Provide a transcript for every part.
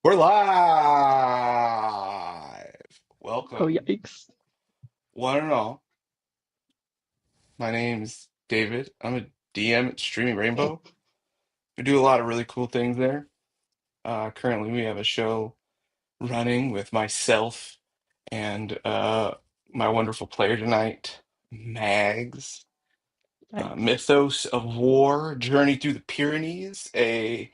We're live. Oh, Welcome, yikes. one and all. My name's David. I'm a DM at Streaming Rainbow. We do a lot of really cool things there. Currently, we have a show running with myself and my wonderful player tonight, Mags. Yikes. Mythos of War, Journey Through the Pyrenees, a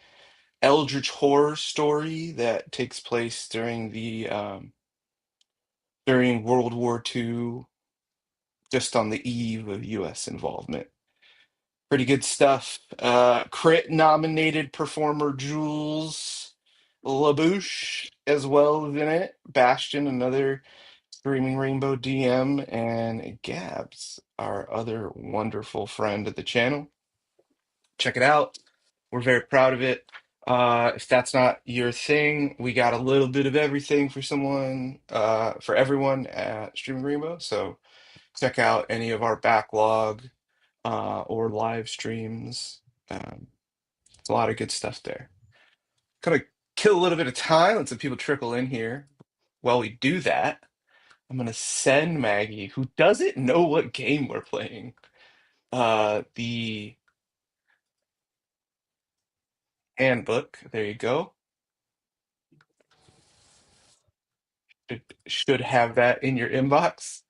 eldritch horror story that takes place during World War II, just on the eve of US involvement. Pretty good stuff. Crit nominated performer Jules LaBouche as well is in it. Bastion, another Screaming Rainbow DM, and Gabs, our other wonderful friend of the channel. Check it out. We're very proud of it. If that's not your thing, we got a little bit of everything for everyone at Streaming Rainbow. So check out any of our backlog or live streams. It's a lot of good stuff there. Gonna kill a little bit of time, let some people trickle in here. While we do that, I'm gonna send Maggie, who doesn't know what game we're playing, the handbook. There you go. Should have that in your inbox.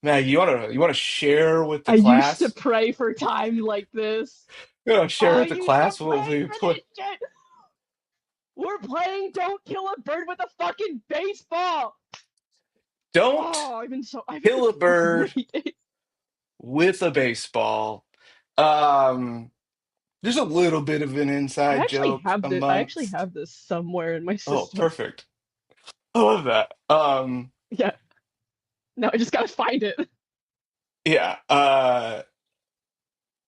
Maggie, you wanna share with the I used to class? pray for time like this. You wanna share I with the used to class what pray we for play? this shit. We're playing Don't Kill a Bird with a fucking baseball. Don't Oh, I've been kill a so bird excited. with a baseball. Um, there's a little bit of an inside joke I actually amongst. have this somewhere in my Oh, system. perfect. I love that. Yeah, now I just gotta find it. Yeah.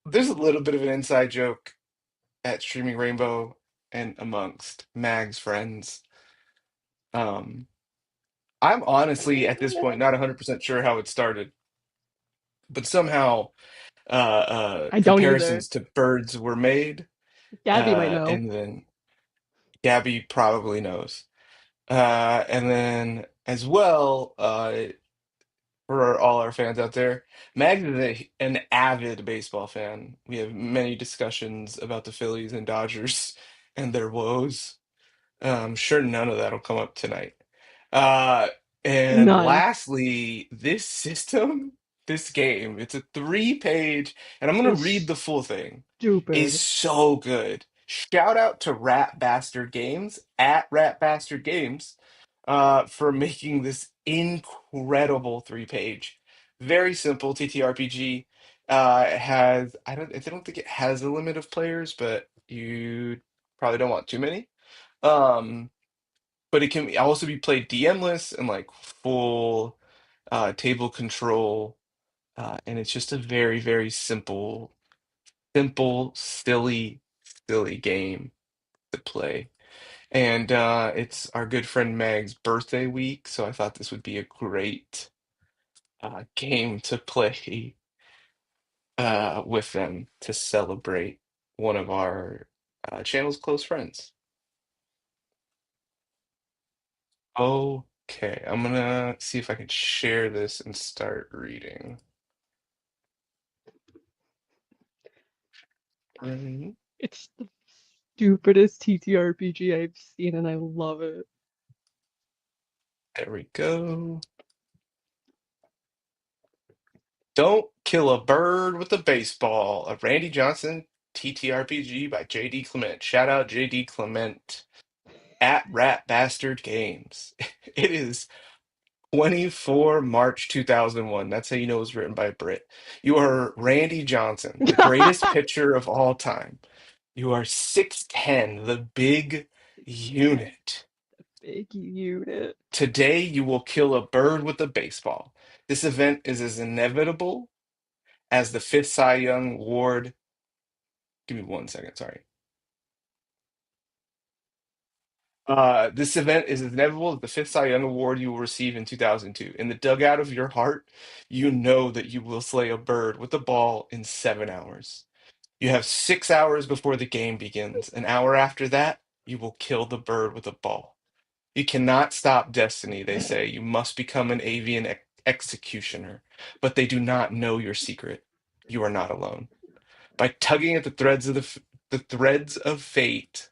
There's a little bit of an inside joke at Streaming Rainbow and amongst Mag's friends. Um, I'm honestly at this point not 100% sure how it started, but somehow I don't either. comparisons to birds were made, Gabby might know. and then Gabby probably knows. And then as well, for all our fans out there, Mags is an avid baseball fan. We have many discussions about the Phillies and Dodgers and their woes. I'm sure none of that'll come up tonight. Uh, and None. lastly, this system, this game, it's a three-page, and I'm gonna read Is the full thing, is stupid. so good. Shout out to Rat Bastard Games at Rat Bastard Games for making this incredible three-page, very simple TTRPG. It has I don't think it has a limit of players, but you probably don't want too many. Um, but it can also be played DM-less and like full table control, and it's just a very, very simple, silly game to play. And it's our good friend Meg's birthday week, so I thought this would be a great game to play with them to celebrate one of our channel's close friends. Okay, I'm gonna see if I can share this and start reading. Mhm. It's the stupidest TTRPG I've seen, and I love it. There we go. Don't Kill a Bird with a Baseball, a Randy Johnson TTRPG by JD Clement. Shout out JD Clement at Rat Bastard Games. It is 24 March 2001. That's how you know it was written by a Brit. You are Randy Johnson, the greatest pitcher of all time. You are 6'10", the big Ten. unit. Big unit. Today you will kill a bird with a baseball. This event is as inevitable as the fifth Cy Young Award. Give me 1 second, sorry. This event is as inevitable as the fifth Cy Young Award you will receive in 2002. In the dugout of your heart, you know that you will slay a bird with a ball in 7 hours. You have 6 hours before the game begins. An hour after that, you will kill the bird with a ball. You cannot stop destiny, they say. You must become an avian executioner. But they do not know your secret. You are not alone. By tugging at the threads of the threads of fate,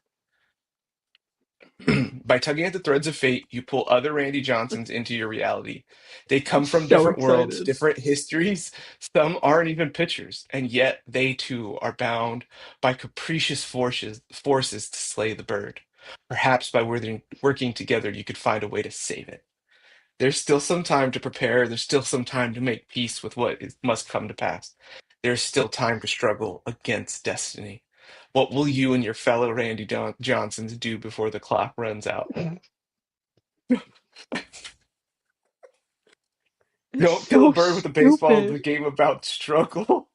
by tugging at the threads of fate, you pull other Randy Johnsons into your reality. They I'm come from so different worlds, excited. different histories. Some aren't even pictures, and yet they too are bound by capricious forces to slay the bird. Perhaps by working together, you could find a way to save it. There's still some time to prepare. There's still some time to make peace with what must come to pass. There's still time to struggle against destiny. What will you and your fellow Randy Johnsons do before the clock runs out? It's Don't kill a so bird with a baseball, stupid. the game about struggle.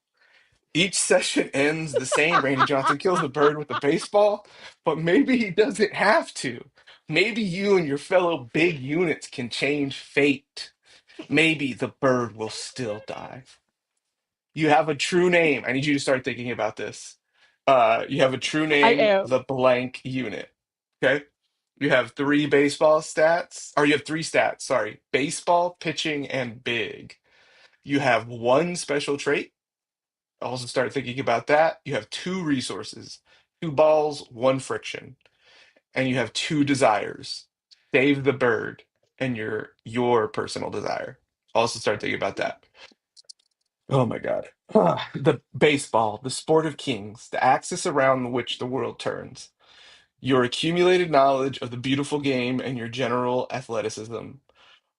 Each session ends the same. Randy Johnson kills the bird with a baseball, but maybe he doesn't have to. Maybe you and your fellow big units can change fate. Maybe the bird will still die. You have a true name. I need you to start thinking about this. You have a true I name, am. the blank unit. Okay. You have three baseball stats, or you have three stats, sorry. Baseball, pitching, and big. You have one special trait. Also start thinking about that. You have two resources, two balls, one friction, and you have two desires. Save the bird and your personal desire. Also start thinking about that. Oh my God. The baseball, the sport of kings, the axis around which the world turns. Your accumulated knowledge of the beautiful game and your general athleticism.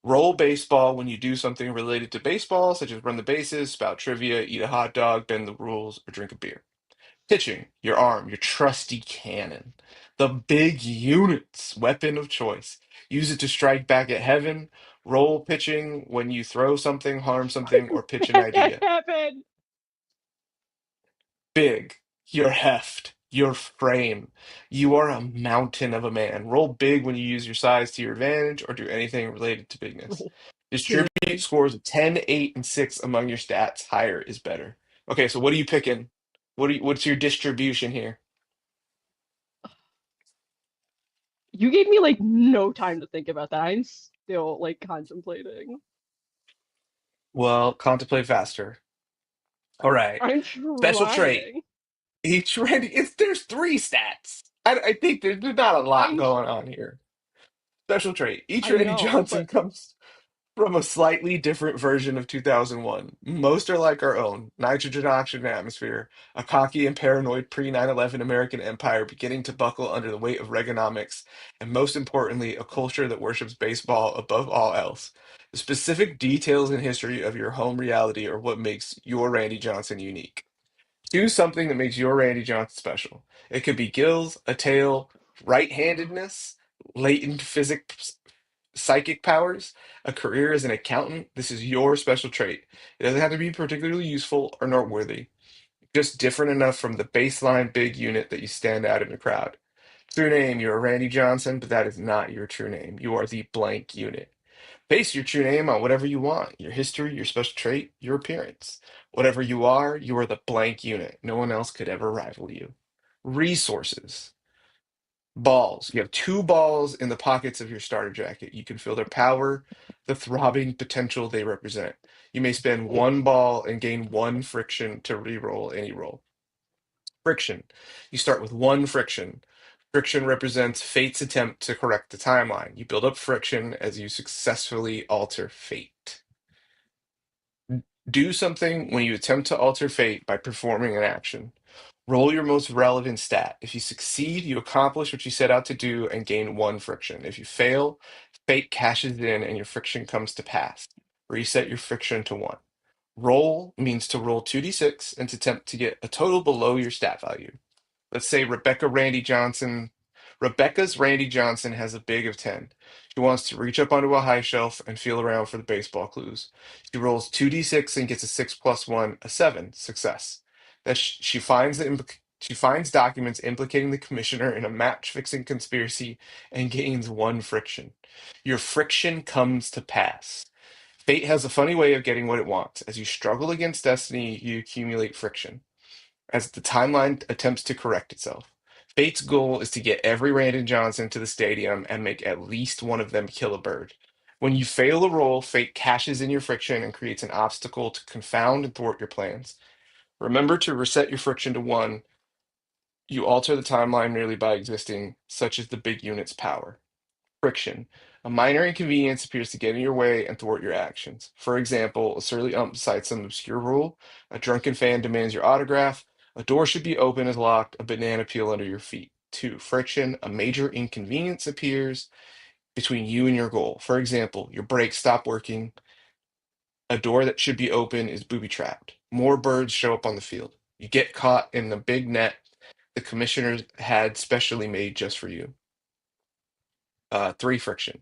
Roll baseball when you do something related to baseball, such as run the bases, spout trivia, eat a hot dog, bend the rules, or drink a beer. Pitching, your arm, your trusty cannon. The big unit's weapon of choice. Use it to strike back at heaven. Roll pitching when you throw something, harm something, or pitch an That can't idea. happen. Big, your heft, your frame. You are a mountain of a man. Roll big when you use your size to your advantage or do anything related to bigness. Roll Distribute big. scores of 10, 8, and 6 among your stats. Higher is better. Okay, so what are you picking? What's your distribution here? You gave me like no time to think about that. I'm still like contemplating. Well, contemplate faster. All right. I'm Special trait. trying. Each ready. There's three stats. I think there's not a lot I'm going on here. Special trait. Each I Randy know, Johnson but comes from a slightly different version of 2001. Most are like our own nitrogen, oxygen, atmosphere, a cocky and paranoid pre 9/11 American empire beginning to buckle under the weight of Reaganomics, and most importantly, a culture that worships baseball above all else. The specific details and history of your home reality are what makes your Randy Johnson unique. Choose something that makes your Randy Johnson special. It could be gills, a tail, right-handedness, latent physics, psychic powers, a career as an accountant. This is your special trait. It doesn't have to be particularly useful or noteworthy, just different enough from the baseline big unit that you stand out in the crowd. True name, you're Randy Johnson, but that is not your true name. You are the blank unit. Base your true name on whatever you want, your history, your special trait, your appearance. Whatever you are the blank unit. No one else could ever rival you. Resources. Balls. You have two balls in the pockets of your starter jacket. You can feel their power, the throbbing potential they represent. You may spend one ball and gain one friction to re-roll any roll. Friction. You start with one friction. Friction represents fate's attempt to correct the timeline. You build up friction as you successfully alter fate. Do something when you attempt to alter fate by performing an action. Roll your most relevant stat. If you succeed, you accomplish what you set out to do and gain one friction. If you fail, fate cashes in and your friction comes to pass. Reset your friction to one. Roll means to roll 2d6 and to attempt to get a total below your stat value. Let's say Rebecca's Randy Johnson has a big of 10. She wants to reach up onto a high shelf and feel around for the baseball clues. She rolls 2d6 and gets a 6 plus 1, a 7. Success. She finds documents implicating the commissioner in a match-fixing conspiracy and gains one friction. Your friction comes to pass. Fate has a funny way of getting what it wants. As you struggle against destiny, you accumulate friction as the timeline attempts to correct itself. Fate's goal is to get every Randon Johnson to the stadium and make at least one of them kill a bird. When you fail a roll, Fate cashes in your friction and creates an obstacle to confound and thwart your plans. Remember to reset your friction to 1. You alter the timeline merely by existing, such as the big unit's power. Friction. A minor inconvenience appears to get in your way and thwart your actions. For example, a surly ump cites some obscure rule, a drunken fan demands your autograph, a door should be open as locked, a banana peel under your feet. 2. Friction. A major inconvenience appears between you and your goal. For example, your brakes stop working, a door that should be open is booby trapped. More birds show up on the field. You get caught in the big net the commissioners had specially made just for you. 3. Friction.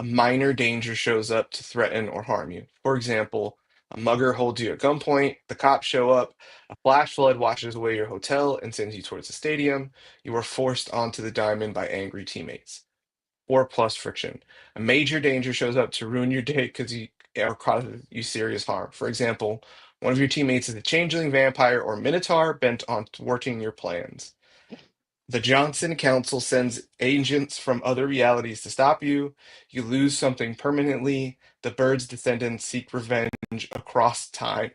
A minor danger shows up to threaten or harm you. For example, a mugger holds you at gunpoint, the cops show up, a flash flood washes away your hotel and sends you towards the stadium. You are forced onto the diamond by angry teammates. 4 plus friction. A major danger shows up to ruin your day because you or causes you serious harm. For example, one of your teammates is a changeling vampire or minotaur bent on thwarting your plans. The Johnson Council sends agents from other realities to stop you. You lose something permanently. The bird's descendants seek revenge across time.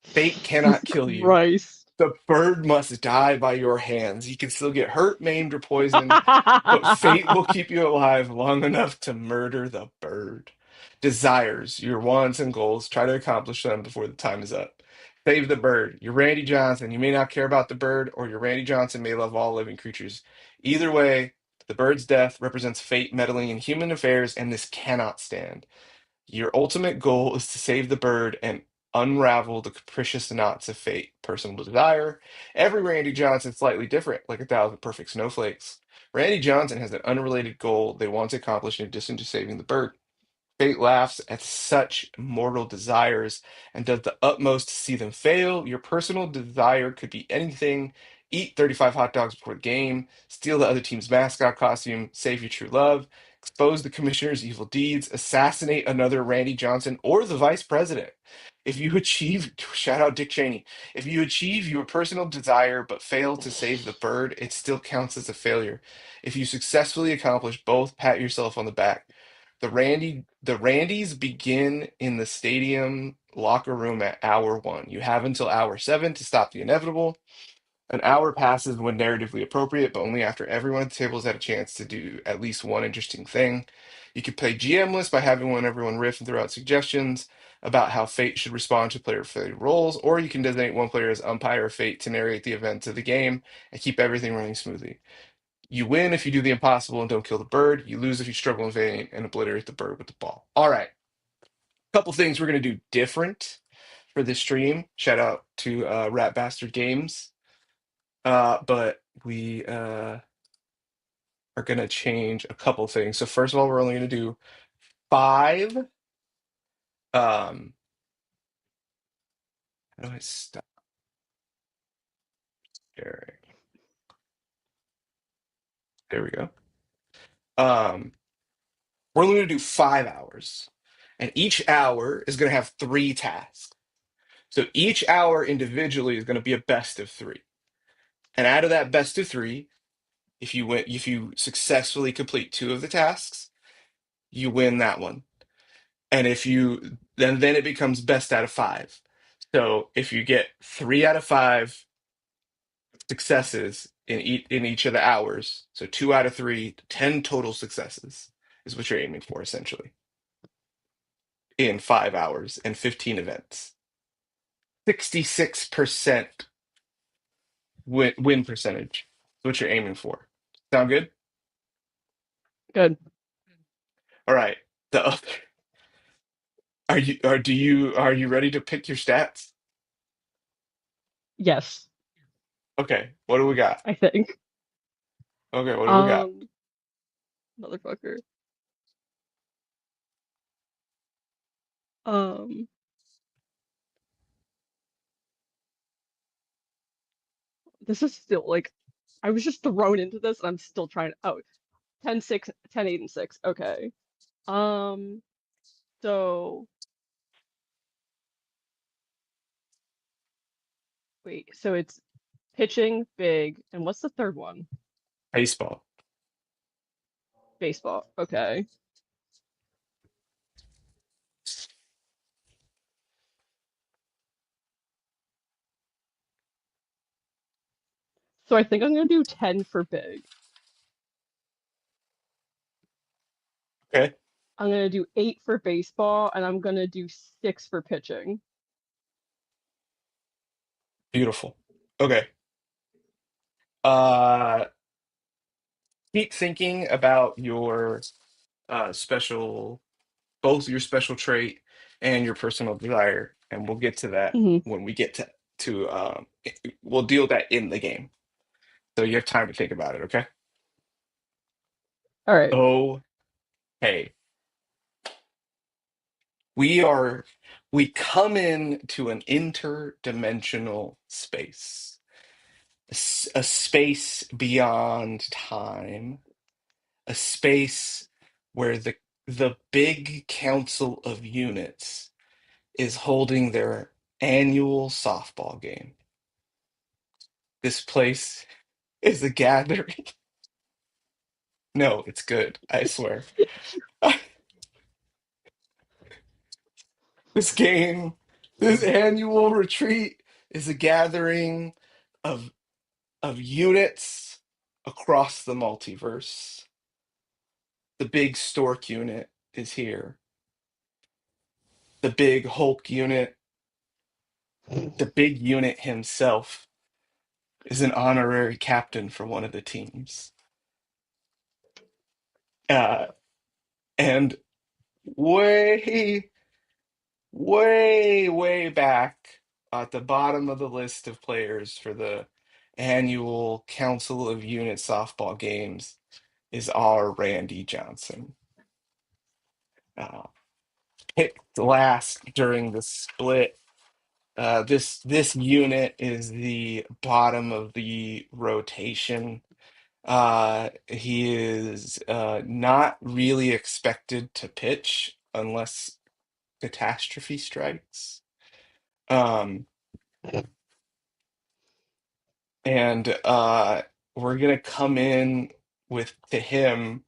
Fate Jesus cannot kill you. Christ. The bird must die by your hands. You can still get hurt, maimed, or poisoned, but fate will keep you alive long enough to murder the bird. Desires, your wants and goals, try to accomplish them before the time is up. Save the bird. You're Randy Johnson. You may not care about the bird, or your Randy Johnson may love all living creatures. Either way, the bird's death represents fate meddling in human affairs, and this cannot stand. Your ultimate goal is to save the bird and unravel the capricious knots of fate. Personal desire. Every Randy Johnson is slightly different, like 1,000 perfect snowflakes. Randy Johnson has an unrelated goal they want to accomplish in addition to saving the bird. Fate laughs at such mortal desires and does the utmost to see them fail. Your personal desire could be anything: eat 35 hot dogs before the game, steal the other team's mascot costume, save your true love, expose the commissioner's evil deeds, assassinate another Randy Johnson or the vice president. If you achieve, shout out Dick Cheney, if you achieve your personal desire but fail to save the bird, it still counts as a failure. If you successfully accomplish both, pat yourself on the back. The Randys begin in the stadium locker room at hour 1. You have until hour 7 to stop the inevitable. An hour passes when narratively appropriate, but only after everyone at the table has had a chance to do at least one interesting thing. You can play GM-less by having everyone riff and throw out suggestions about how fate should respond to player failure roles, or you can designate one player as umpire of fate to narrate the events of the game and keep everything running smoothly. You win if you do the impossible and don't kill the bird. You lose if you struggle in vain and obliterate the bird with the ball. All right, couple things we're gonna do different for this stream. Shout out to Rat Bastard Games. But we are gonna change a couple things. So first of all, we're only gonna do 5. How do I stop sharing? There we go. Um, we're only gonna do 5 hours, and each hour is gonna have 3 tasks. So each hour individually is gonna be a best of 3. And out of that best of 3, if you successfully complete 2 of the tasks, you win that one. And if you then it becomes best out of 5. So if you get 3 out of 5 successes in each of the hours, so 2 out of 3, 10 total successes is what you're aiming for essentially in 5 hours and 15 events. 66% win percentage is what you're aiming for. Sound good? Good. All right. The other, are you ready to pick your stats? Yes, Okay, what do we got? I think. Okay, what do we got? Um, Motherfucker. Um, this is still like, I was just thrown into this and I'm still trying to, oh, 10, 6, 10, 8, and 6. Okay. Um, so, wait, so it's pitching, big, and what's the third one? Baseball. Baseball. Okay. So I think I'm gonna do 10 for big. Okay, I'm gonna do 8 for baseball, and I'm gonna do 6 for pitching. beautiful. Okay. Uh, keep thinking about your special, both your special trait and your personal desire, and we'll get to that Hmm. when we get to we'll deal with that in the game. So you have time to think about it, okay? All right. Oh, hey, we are we come in to an interdimensional space, a space beyond time, a space where the big council of units is holding their annual softball game. This place is a gathering. No, it's good, I swear. This game, this annual retreat is a gathering of units across the multiverse. The big stork unit is here. The big Hulk unit, the big unit himself is an honorary captain for one of the teams. Uh, and way, way back at the bottom of the list of players for the annual Council of Unit softball games is our Randy Johnson. Uh, Picked last during the split. This unit is the bottom of the rotation. He is not really expected to pitch unless catastrophe strikes. Um, and we're gonna come in with to him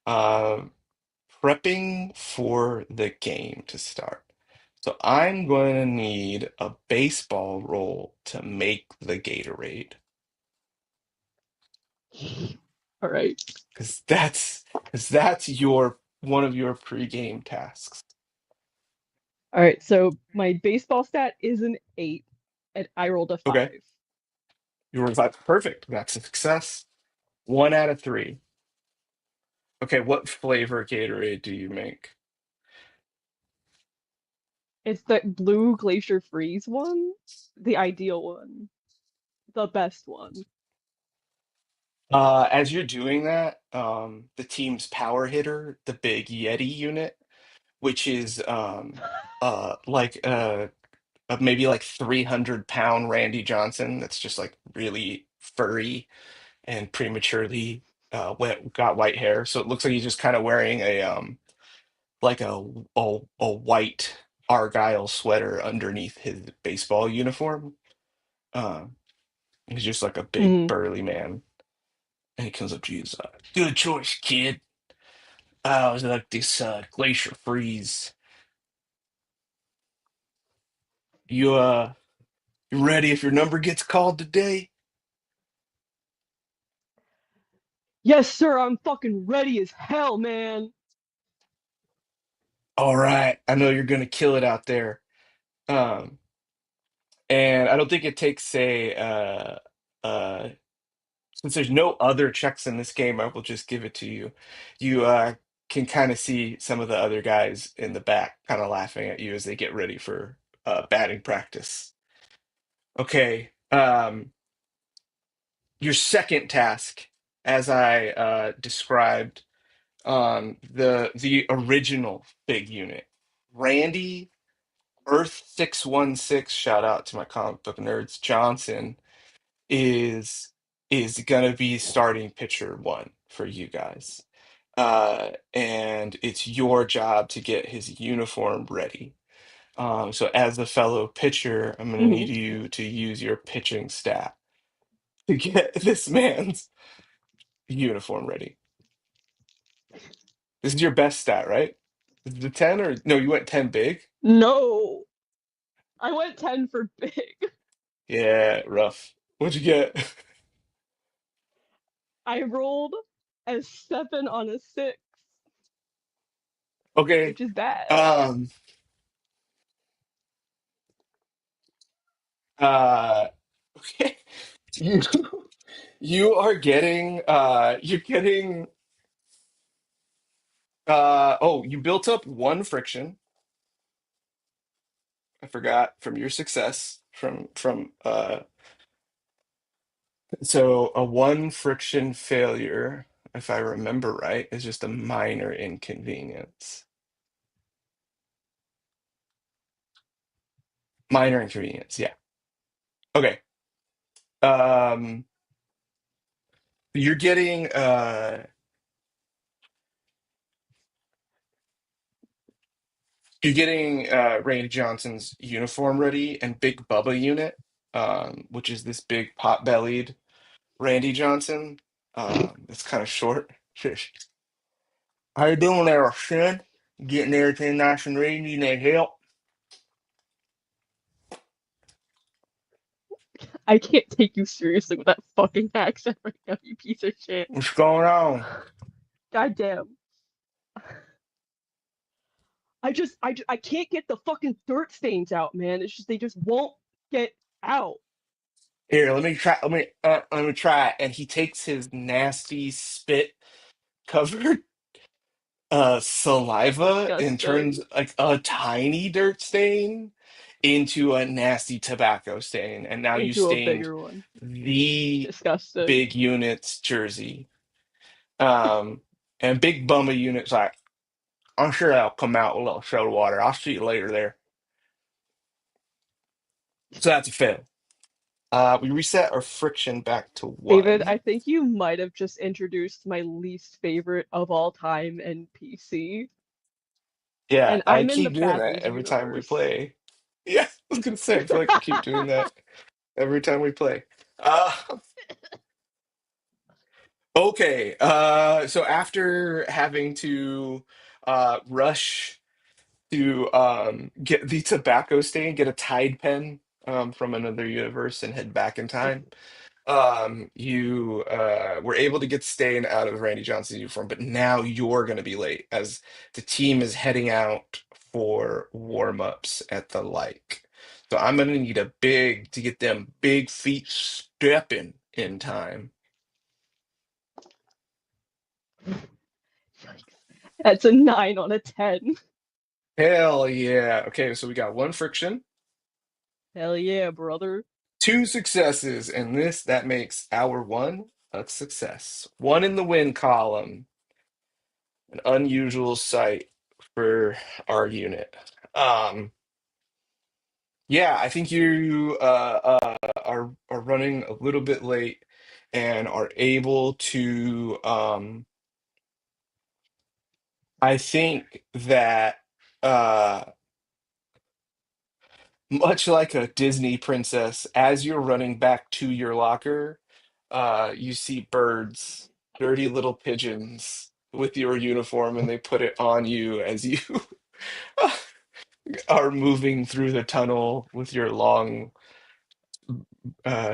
uh, prepping for the game to start. So I'm going to need a baseball roll to make the Gatorade All right. because that's your one of your pregame tasks. All right. So my baseball stat is an 8, and I rolled a Okay, 5. you were like perfect. That's a success. 1 out of 3. Okay, what flavor Gatorade do you make? It's the blue Glacier Freeze one, the ideal one, the best one. As you're doing that, the team's power hitter, the big Yeti unit, which is like maybe like 300-pound Randy Johnson that's just like really furry and prematurely got white hair. So it looks like he's just kind of wearing a like a white Argyle sweater underneath his baseball uniform. Um, he's just like a big Hmm. burly man. And he comes up to you, he's like, good choice, kid. I was like this glacier freeze. You you ready if your number gets called today? Yes, sir. I'm fucking ready as hell, man. All right, I know you're gonna kill it out there. Um, and I don't think it takes a uh since there's no other checks in this game, I will just give it to you. You can kind of see some of the other guys in the back kind of laughing at you as they get ready for batting practice. Okay, your second task, as I described, the original big unit, Randy Earth 616. Shout out to my comic book nerds. Johnson is gonna be starting pitcher one for you guys. And it's your job to get his uniform ready. So as the fellow pitcher, I'm gonna need Hmm. you to use your pitching stat. to get this man's uniform ready. This is your best stat, right? Is it the 10 or no, you went 10 big? No, I went 10 for big. Yeah, rough. What'd you get? I rolled a 7 on a 6, Okay. which is bad. Um uh okay. You you are getting you're getting oh, you built up one friction. I forgot from your success from so a one friction failure, if I remember right, is just a minor inconvenience. Minor inconvenience, yeah. Okay. Um, you're getting Randy Johnson's uniform ready and Big Bubba unit, which is this big pot-bellied Randy Johnson. It's kind of short. How you doing there, son? Getting everything nice and ready? You need help? I can't take you seriously with that fucking accent right now, you piece of shit. What's going on? Goddamn. I can't get the fucking dirt stains out, man. It's just they just won't get out. Here, let me try. Let me try it. And he takes his nasty spit covered saliva and turns Disgusting. like a tiny dirt stain into a nasty tobacco stain. And now you Into a stained bigger one. the Disgusting. big unit's jersey. Um, and Big Bumba unit's like, I'm sure that'll come out with a little soda water. I'll see you later there. So that's a fail. We reset our friction back to David, one. I think you might have just introduced my least favorite of all time NPC. Yeah, And I I'm in the keep doing that Battles every time we universe. play. Yeah, I was gonna say, I feel like I keep doing that every time we play. Uh, okay. So after having to rush to get the tobacco stain, get a Tide pen from another universe and head back in time. You were able to get Stain out of Randy Johnson's uniform, but now you're going to be late as the team is heading out for warm-ups at the like. So I'm going to need a big to get them big feet stepping in time. Yikes. That's a 9 on a 10. Hell yeah. Okay, so we got one friction, Hell yeah, brother. two successes, and that makes our one a success. One in the win column, an unusual sight for our unit. Um, Yeah, I think you are running a little bit late and are able to I think that uh much like a Disney princess, as you're running back to your locker, you see birds, dirty little pigeons with your uniform, and they put it on you as you are moving through the tunnel with your long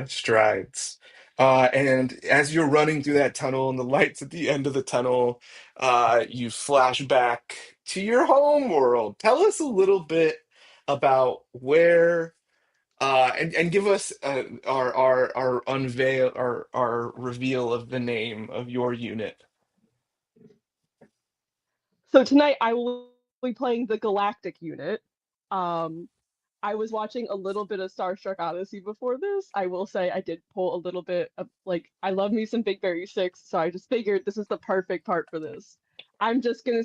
strides. And as you're running through that tunnel and the lights at the end of the tunnel, you flash back to your home world. Tell us a little bit about where, and give us our unveil, our reveal of the name of your unit. So tonight I will be playing the Galactic unit. Um, I was watching a little bit of Star Trek Odyssey before this. I will say I did pull a little bit of like I love me some Big Berry 6, so I just figured this is the perfect part for this. I'm just gonna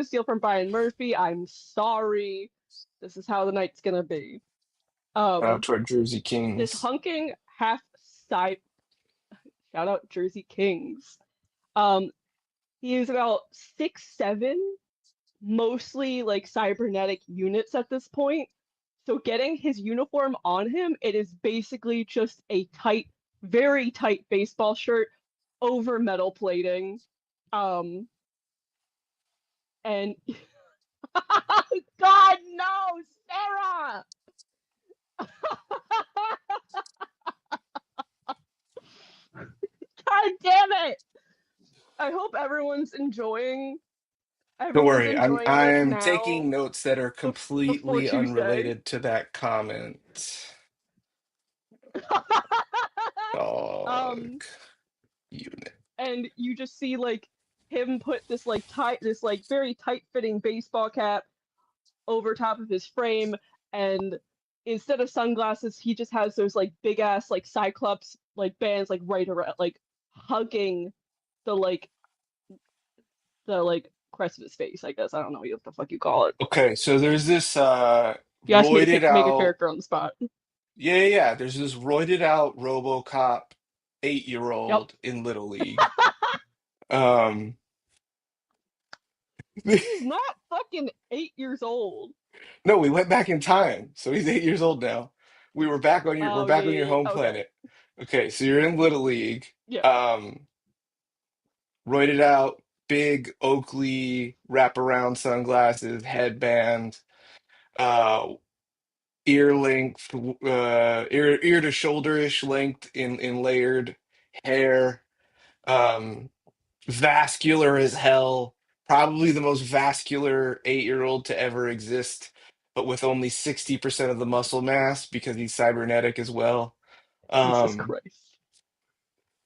steal from Brian Murphy. I'm sorry. This is how the night's gonna be. Out Um, to our Jersey this Kings. hunking half side shout out Jersey Kings. Um, he is about 6'7", mostly like cybernetic units at this point. So getting his uniform on him, it is basically just a tight very tight baseball shirt over metal plating. Um, and God, no, Sarah! God damn it! I hope Don't everyone's worry, enjoying this I'm now taking notes that are before completely Tuesday. unrelated to that comment. Dog um, unit. and you just see like him put this like very tight fitting baseball cap over top of his frame, and instead of sunglasses he just has those like big ass like cyclops like bands like right around like hugging the like crest of his face, I guess. I don't know what the fuck you call it. Okay, so there's this You asked me to roided make a out, character on the spot. yeah. There's this roided out RoboCop 8-year Yep. old in Little League. Um, He's not fucking 8 years old. no, we went back in time, so he's 8 years old now. We're Oh back on your yeah, home okay. planet. Okay, so you're in Little League. Yeah. Um, roided out, big Oakley wraparound sunglasses, headband, uh, ear length, ear to shoulder-ish length in layered hair, um, vascular as hell, probably the most vascular 8-year-old to ever exist, but with only 60% of the muscle mass because he's cybernetic as well. Jesus Um, Christ.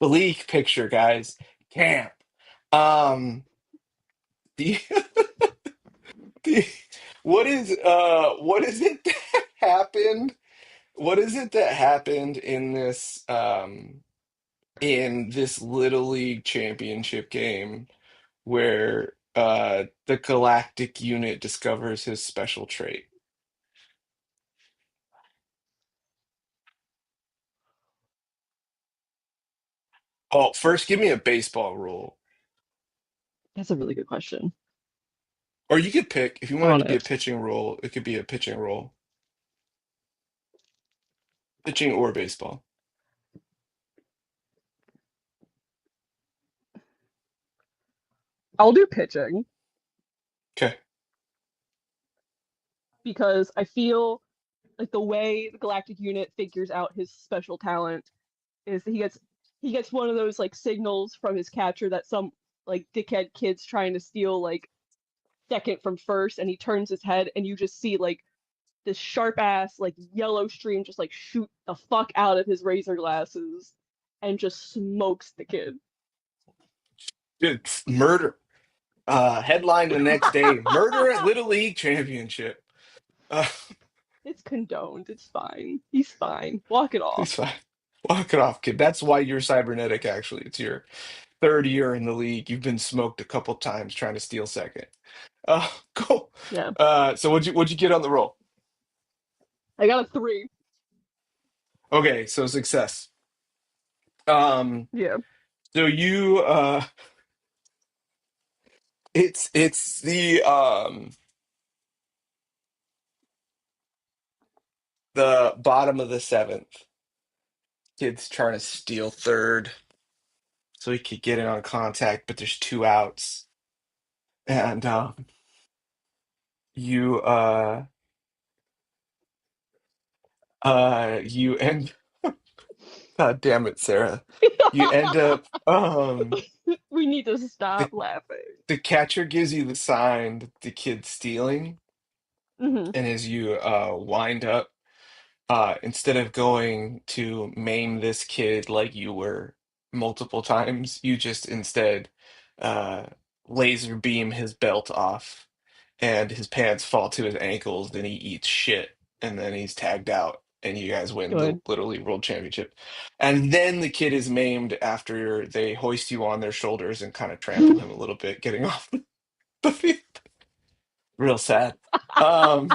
Bleak picture, guys. Camp. Um, the, the what is it that happened? What is it that happened in this Little League championship game where the galactic unit discovers his special trait? Oh, first give me a baseball rule. That's a really good question. Or you could pick, if you wanted to be a Honest. pitching role, it could be a pitching role. Pitching or baseball. I'll do pitching Okay. because I feel like the way the galactic unit figures out his special talent is that he gets one of those like signals from his catcher that some like dickhead kid's trying to steal like second from first, and he turns his head and you just see like this sharp ass like yellow stream just like shoot the fuck out of his razor glasses and just smokes the kid. Dude, murder. Headline the next day: Murder at Little League Championship. Uh, It's condoned. It's fine. He's fine. Walk it it's off. fine. Walk it off, kid. That's why you're cybernetic, actually. It's your third year in the league. You've been smoked a couple times trying to steal second. Cool. Yeah. So what'd you get on the roll? I got a 3. Okay, so success. Um, Yeah. so you it's the bottom of the seventh. Kid's trying to steal third so he could get in on contact, but there's two outs. And you you end God damn it, Sarah. You end up We need to the stop laughing. the catcher gives you the sign that the kid's stealing, Hmm. and as you wind up, instead of going to maim this kid like you were multiple times, you just instead uh laser beam his belt off and his pants fall to his ankles, then he eats shit, and then he's tagged out, and you guys win the Good. Little League World Championship. And then the kid is maimed after they hoist you on their shoulders and kind of trample him a little bit, getting off the field. Real sad. Um,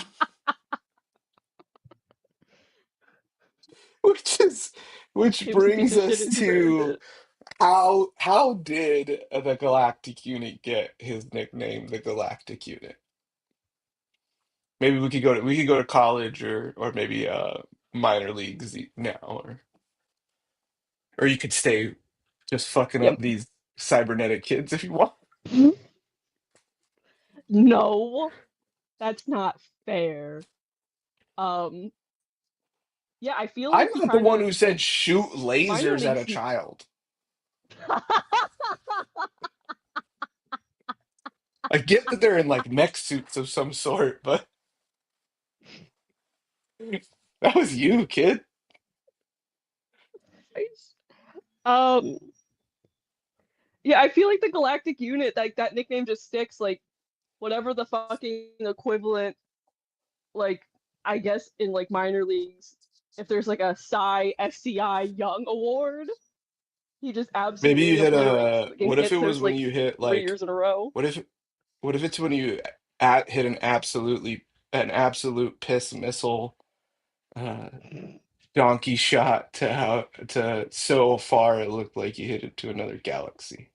which is which Gives me brings the shit us and deserves to it. how did the Galactic Unit get his nickname, the Galactic Unit? Maybe we could go to college or maybe minor leagues now or Or you could stay just fucking Yep. up these cybernetic kids if you want. No, that's not fair. Um, yeah, I feel I'm like he not the kind one of who said like shoot minor lasers at a leagues. child. I get that they're in like mech suits of some sort, but that was you, kid. Um, yeah, I feel like the Galactic Unit, like that nickname just sticks. Like whatever the fucking equivalent, like I guess in like minor leagues, if there's like a SCI Young Award, he just Maybe you absolutely hit obliterates a. and What if it gets was this when like you hit 3 years in a row. What if what if it's when you hit an absolute piss missile uh, donkey shot to how to so far it looked like you hit it to another galaxy.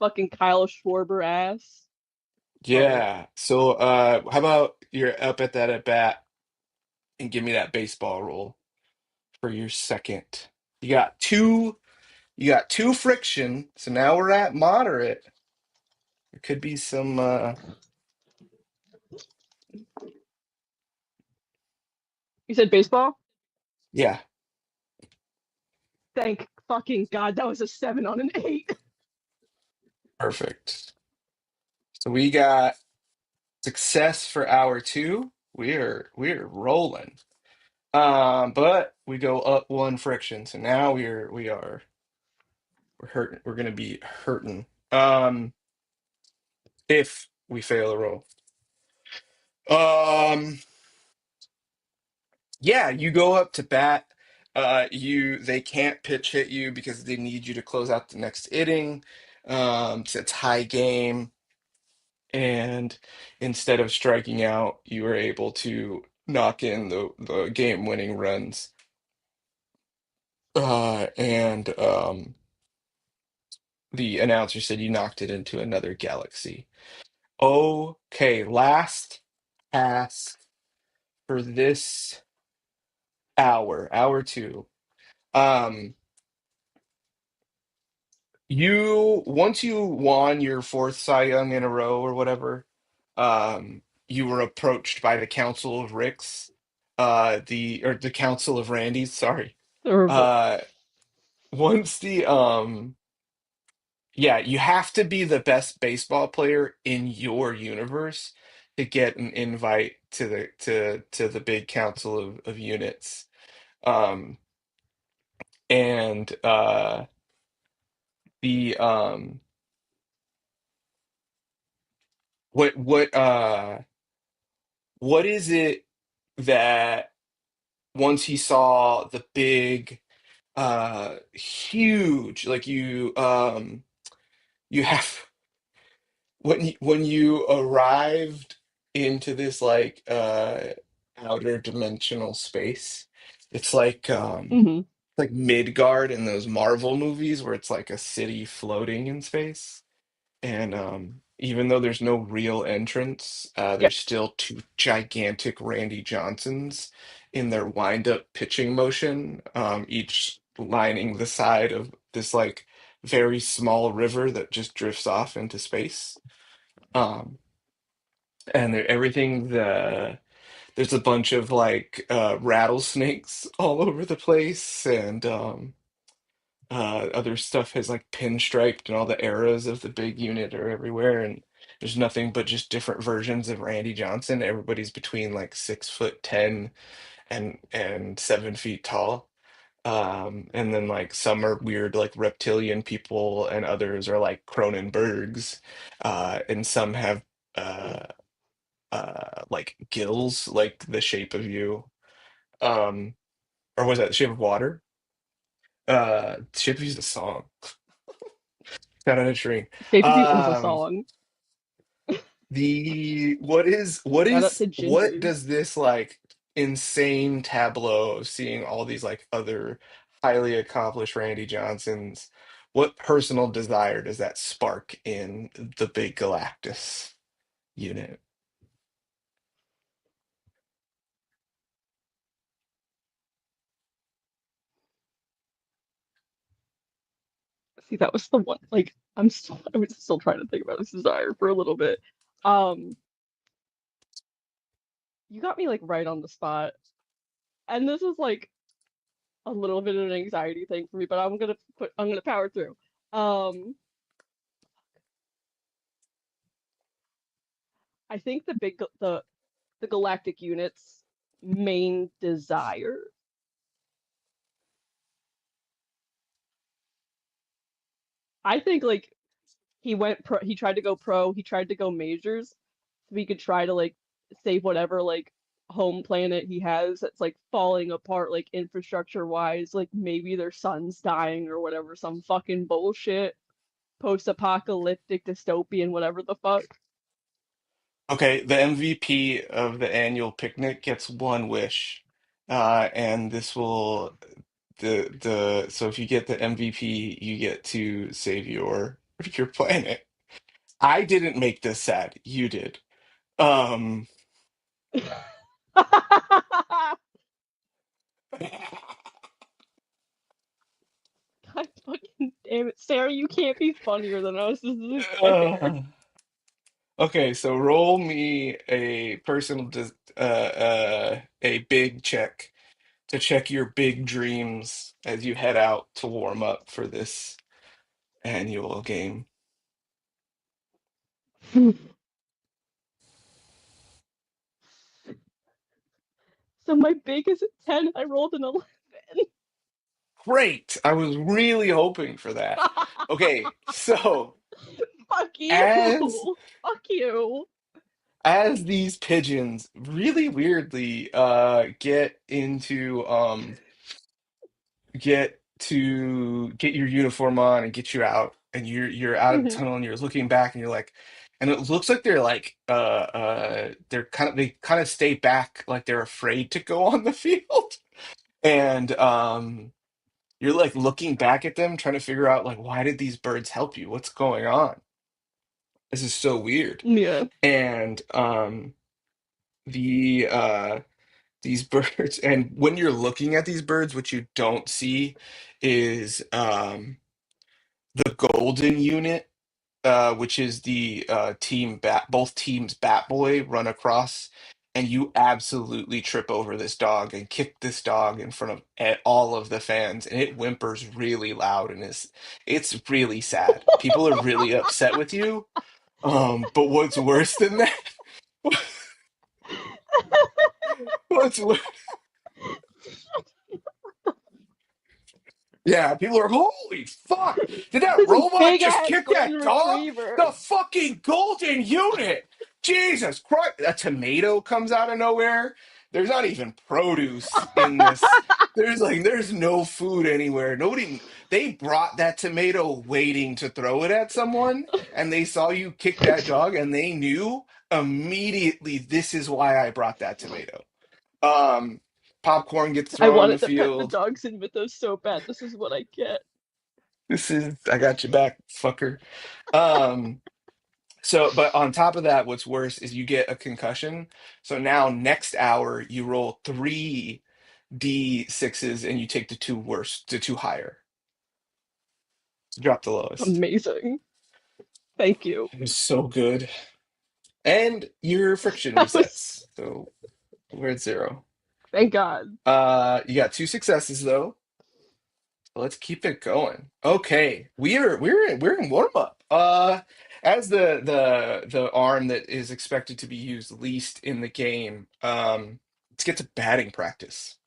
Fucking Kyle Schwarber ass. Love it. Yeah. So how about you're up at that at bat and give me that baseball roll for your second. You got two you got two friction, so now we're at moderate. There could be some You said baseball? yeah, Thank fucking God, that was a 7 on an 8. perfect. So we got success for hour two. We're rolling. But we go up one friction. So now we're hurting. We're gonna be hurting. If we fail a roll. Um, yeah, you go up to bat. They can't pitch hit you because they need you to close out the next inning. So it's high game, and instead of striking out, you were able to knock in the game-winning runs. And the announcer said you knocked it into another galaxy. Okay, last pass for this hour two. Um, once you won your fourth Cy Young in a row or whatever, you were approached by the Council of Ricks, the Council of Randys, sorry. Or Uh, once the Yeah, you have to be the best baseball player in your universe to get an invite to the big council of units. Um, and the what what uh what is it that once he saw the big huge like you have when you arrived into this like outer dimensional space, it's mhm. like Midgard in those Marvel movies where it's like a city floating in space. And even though there's no real entrance, Yep. there's still two gigantic Randy Johnsons in their wind-up pitching motion, each lining the side of this like very small river that just drifts off into space. Um, and there's a bunch of like rattlesnakes all over the place, and other stuff has like pinstriped, and all the arrows of the big unit are everywhere, and there's nothing but just different versions of Randy Johnson. Everybody's between like 6'10" and 7 feet tall. And then like some are weird like reptilian people, and others are like Cronenbergs, and some have uh like gills like the shape of you. Um or was that the shape of water? Shape of you is a song. Not on a tree. Shape of You is a Um song. the Shout out to what Gingy. does this like insane tableau of seeing all these like other highly accomplished Randy Johnsons, what personal desire does that spark in the big Galactus unit? See, that was the one. Like, I was still trying to think about this desire for a little bit. Um, you got me like right on the spot, and this is like a little bit of an anxiety thing for me, but I'm gonna power through. Um, I think the galactic unit's main desire. I think like he tried to go pro, he tried to go majors so he could try to like save whatever like home planet he has that's like falling apart like infrastructure wise, like maybe their son's dying or whatever, some fucking bullshit, post-apocalyptic dystopian, whatever the fuck. Okay, the MVP of the annual picnic gets one wish. And this will the so if you get the MVP, you get to save your planet. I didn't make this sad. You did. Um God fucking damn it, Sarah, you can't be funnier than us. This isn't fair. uh, okay, so roll me a personal a big check to check your big dreams as you head out to warm up for this annual game. So my big is a 10, I rolled an 11. Great. I was really hoping for that. Okay, so Fuck you. as Fuck you. as these pigeons really weirdly get your uniform on and get you out and you're out of the Mhm. tunnel and you're looking back and you're like and it looks like they're like they kind of stay back like they're afraid to go on the field and you're like looking back at them trying to figure out like why did these birds help you? What's going on? This is so weird. Yeah. And the these birds and when you're looking at these birds what you don't see is the golden unit, which is the both teams bat boy run across, and you absolutely trip over this dog and kick this dog in front of all of the fans, and it whimpers really loud and it's really sad. People are really upset with you. But what's worse than that? What's worse? Yeah, people are, holy fuck! Did that This robot big just ass kick golden that dog? retriever. The fucking golden unit! Jesus Christ! A tomato comes out of nowhere. There's not even produce in this. There's no food anywhere. They brought that tomato waiting to throw it at someone, and they saw you kick that dog, and they knew immediately this is why I brought that tomato. Um, Popcorn gets I thrown on the wanted to pet the field. dogs in mythos so bad. This is what I get. I got your back, fucker. Um, but on top of that, what's worse is you get a concussion. So now next hour you roll three D6s and you take the two worst, the two higher. Drop the lowest. Amazing. Thank you. It was so good. And your friction That was, resets. So we're at zero. thank God. You got two successes though. Let's keep it going. Okay, we're in warm up. As the arm that is expected to be used least in the game, let's get to batting practice.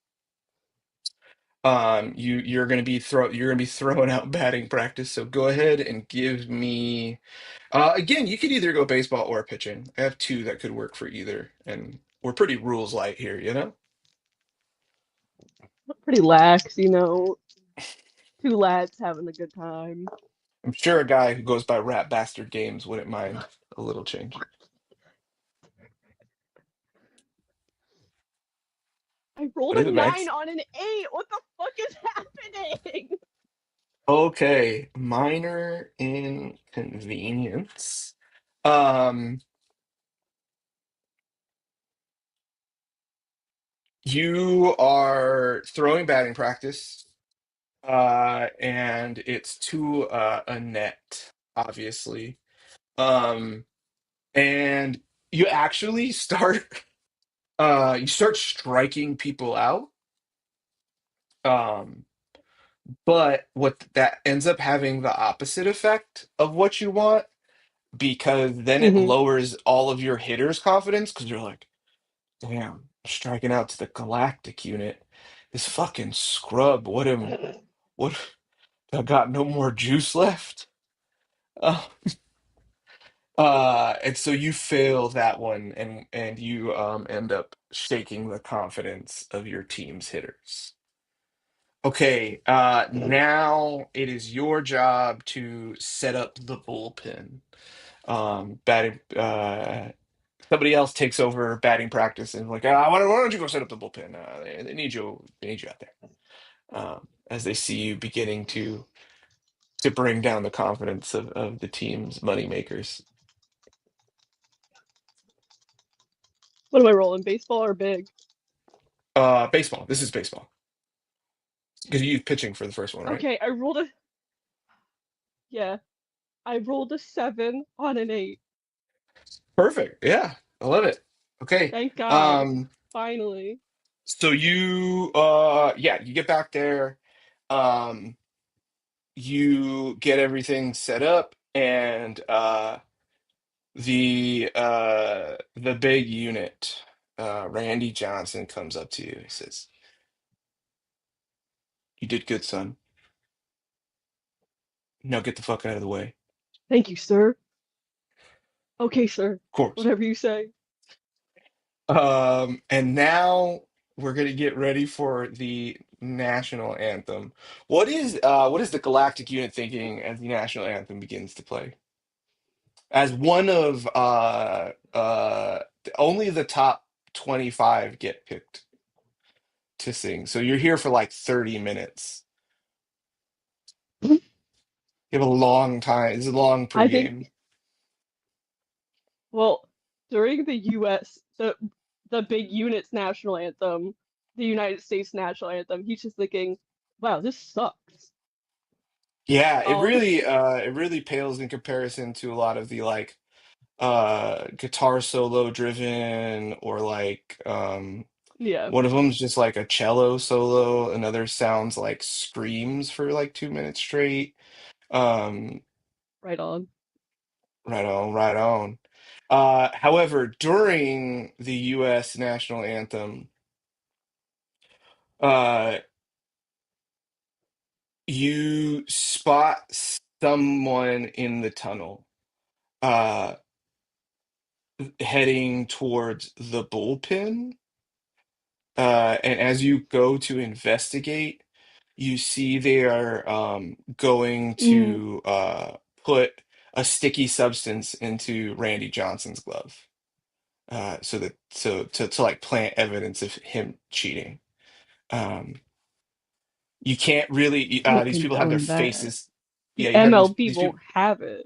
You're gonna be throwing out batting practice. So go ahead and give me. Again, you could either go baseball or pitching. I have two that could work for either, and we're pretty rules light here, you know. Pretty lax, you know. Two lads having a good time. I'm sure a guy who goes by Rat Bastard Games wouldn't mind a little change. I rolled What is a it, 9 Max? on an 8. What the fuck is happening? Okay, minor inconvenience. Um, you are throwing batting practice. and it's to a net, obviously. Um, and you actually start you start striking people out. Um, but what that ends up having the opposite effect of what you want, because then it Hmm. lowers all of your hitters' confidence because you're like, damn, I'm striking out to the galactic unit. This fucking scrub. What I got no more juice left. Uh, and so you fail that one, and you end up shaking the confidence of your team's hitters. Okay, now it is your job to set up the bullpen. Batting, somebody else takes over batting practice and like, why don't you go set up the bullpen? They need you. They need you out there. As they see you beginning to bring down the confidence of the team's moneymakers. What am I rolling? Baseball or big? Baseball. This is baseball because you used pitching for the first one, right? Okay, yeah, I rolled a 7 on an 8. Perfect. Yeah, I love it. Okay. Thank God. Um, Finally. so yeah, you get back there. Um, you get everything set up, and the big unit, Randy Johnson comes up to you. He says, "You did good, son. Now get the fuck out of the way." Thank you, sir. Okay, sir. Of course. Whatever you say. And now we're gonna get ready for the national anthem. What is the galactic unit thinking as the national anthem begins to play? As one of only the top 25 get picked to sing. So you're here for like 30 minutes. You have a long time. It's a long I think, pregame. well, during the US, the big unit's national anthem, the United States national anthem, he's just thinking, wow, this sucks. Yeah, Um, it really pales in comparison to a lot of the like guitar solo driven, or like yeah, one of them's just like a cello solo, another sounds like screams for like 2 minutes straight. Um, right on. right on, right on. However, during the US national anthem, uh you spot someone in the tunnel uh heading towards the bullpen. And as you go to investigate, you see they are going Mm, to put a sticky substance into Randy Johnson's glove, so that to like plant evidence of him cheating. Um, you can't really. can't These people have their condone that. faces. The Yeah, you have MLB these won't people. have it.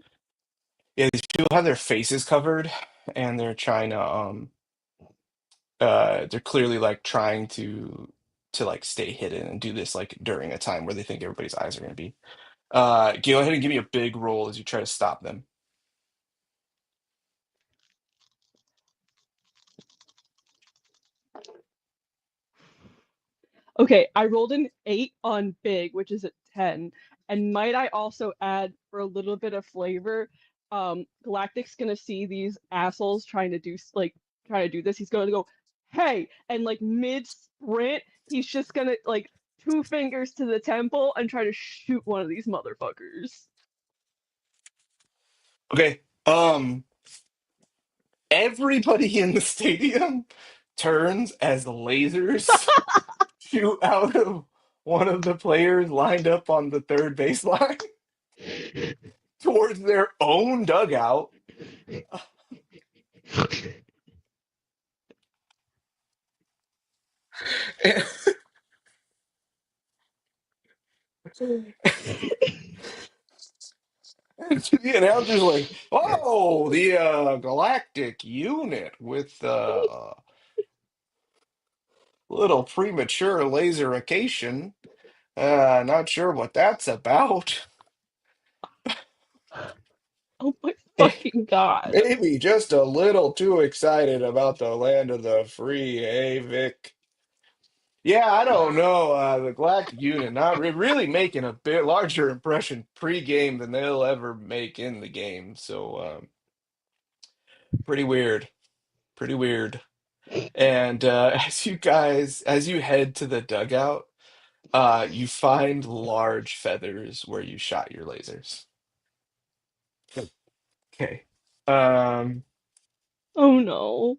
Yeah, these people have their faces covered, and they're trying to they're clearly like trying to like stay hidden and do this like during a time where they think everybody's eyes are going to be. Go ahead and give me a big roll as you try to stop them. Okay, I rolled an 8 on big, which is a 10. And might I also add, for a little bit of flavor, Galactic's gonna see these assholes trying to do this. He's gonna go, hey, and like mid sprint, he's just gonna like two fingers to the temple and try to shoot one of these motherfuckers. Okay. Everybody in the stadium turns as lasers shoot out of one of the players lined up on the third baseline towards their own dugout. And the announcer's like, "Oh, the galactic unit with little premature laserification Not sure what that's about. Oh my fucking god. Maybe just a little too excited about the land of the free, eh, Vic? Yeah, I don't know. The Galactic Unit not really making a bit larger impression pre-game than they'll ever make in the game. So pretty weird, pretty weird. And as you head to the dugout, you find large feathers where you shot your lasers. Okay. Um, Oh no.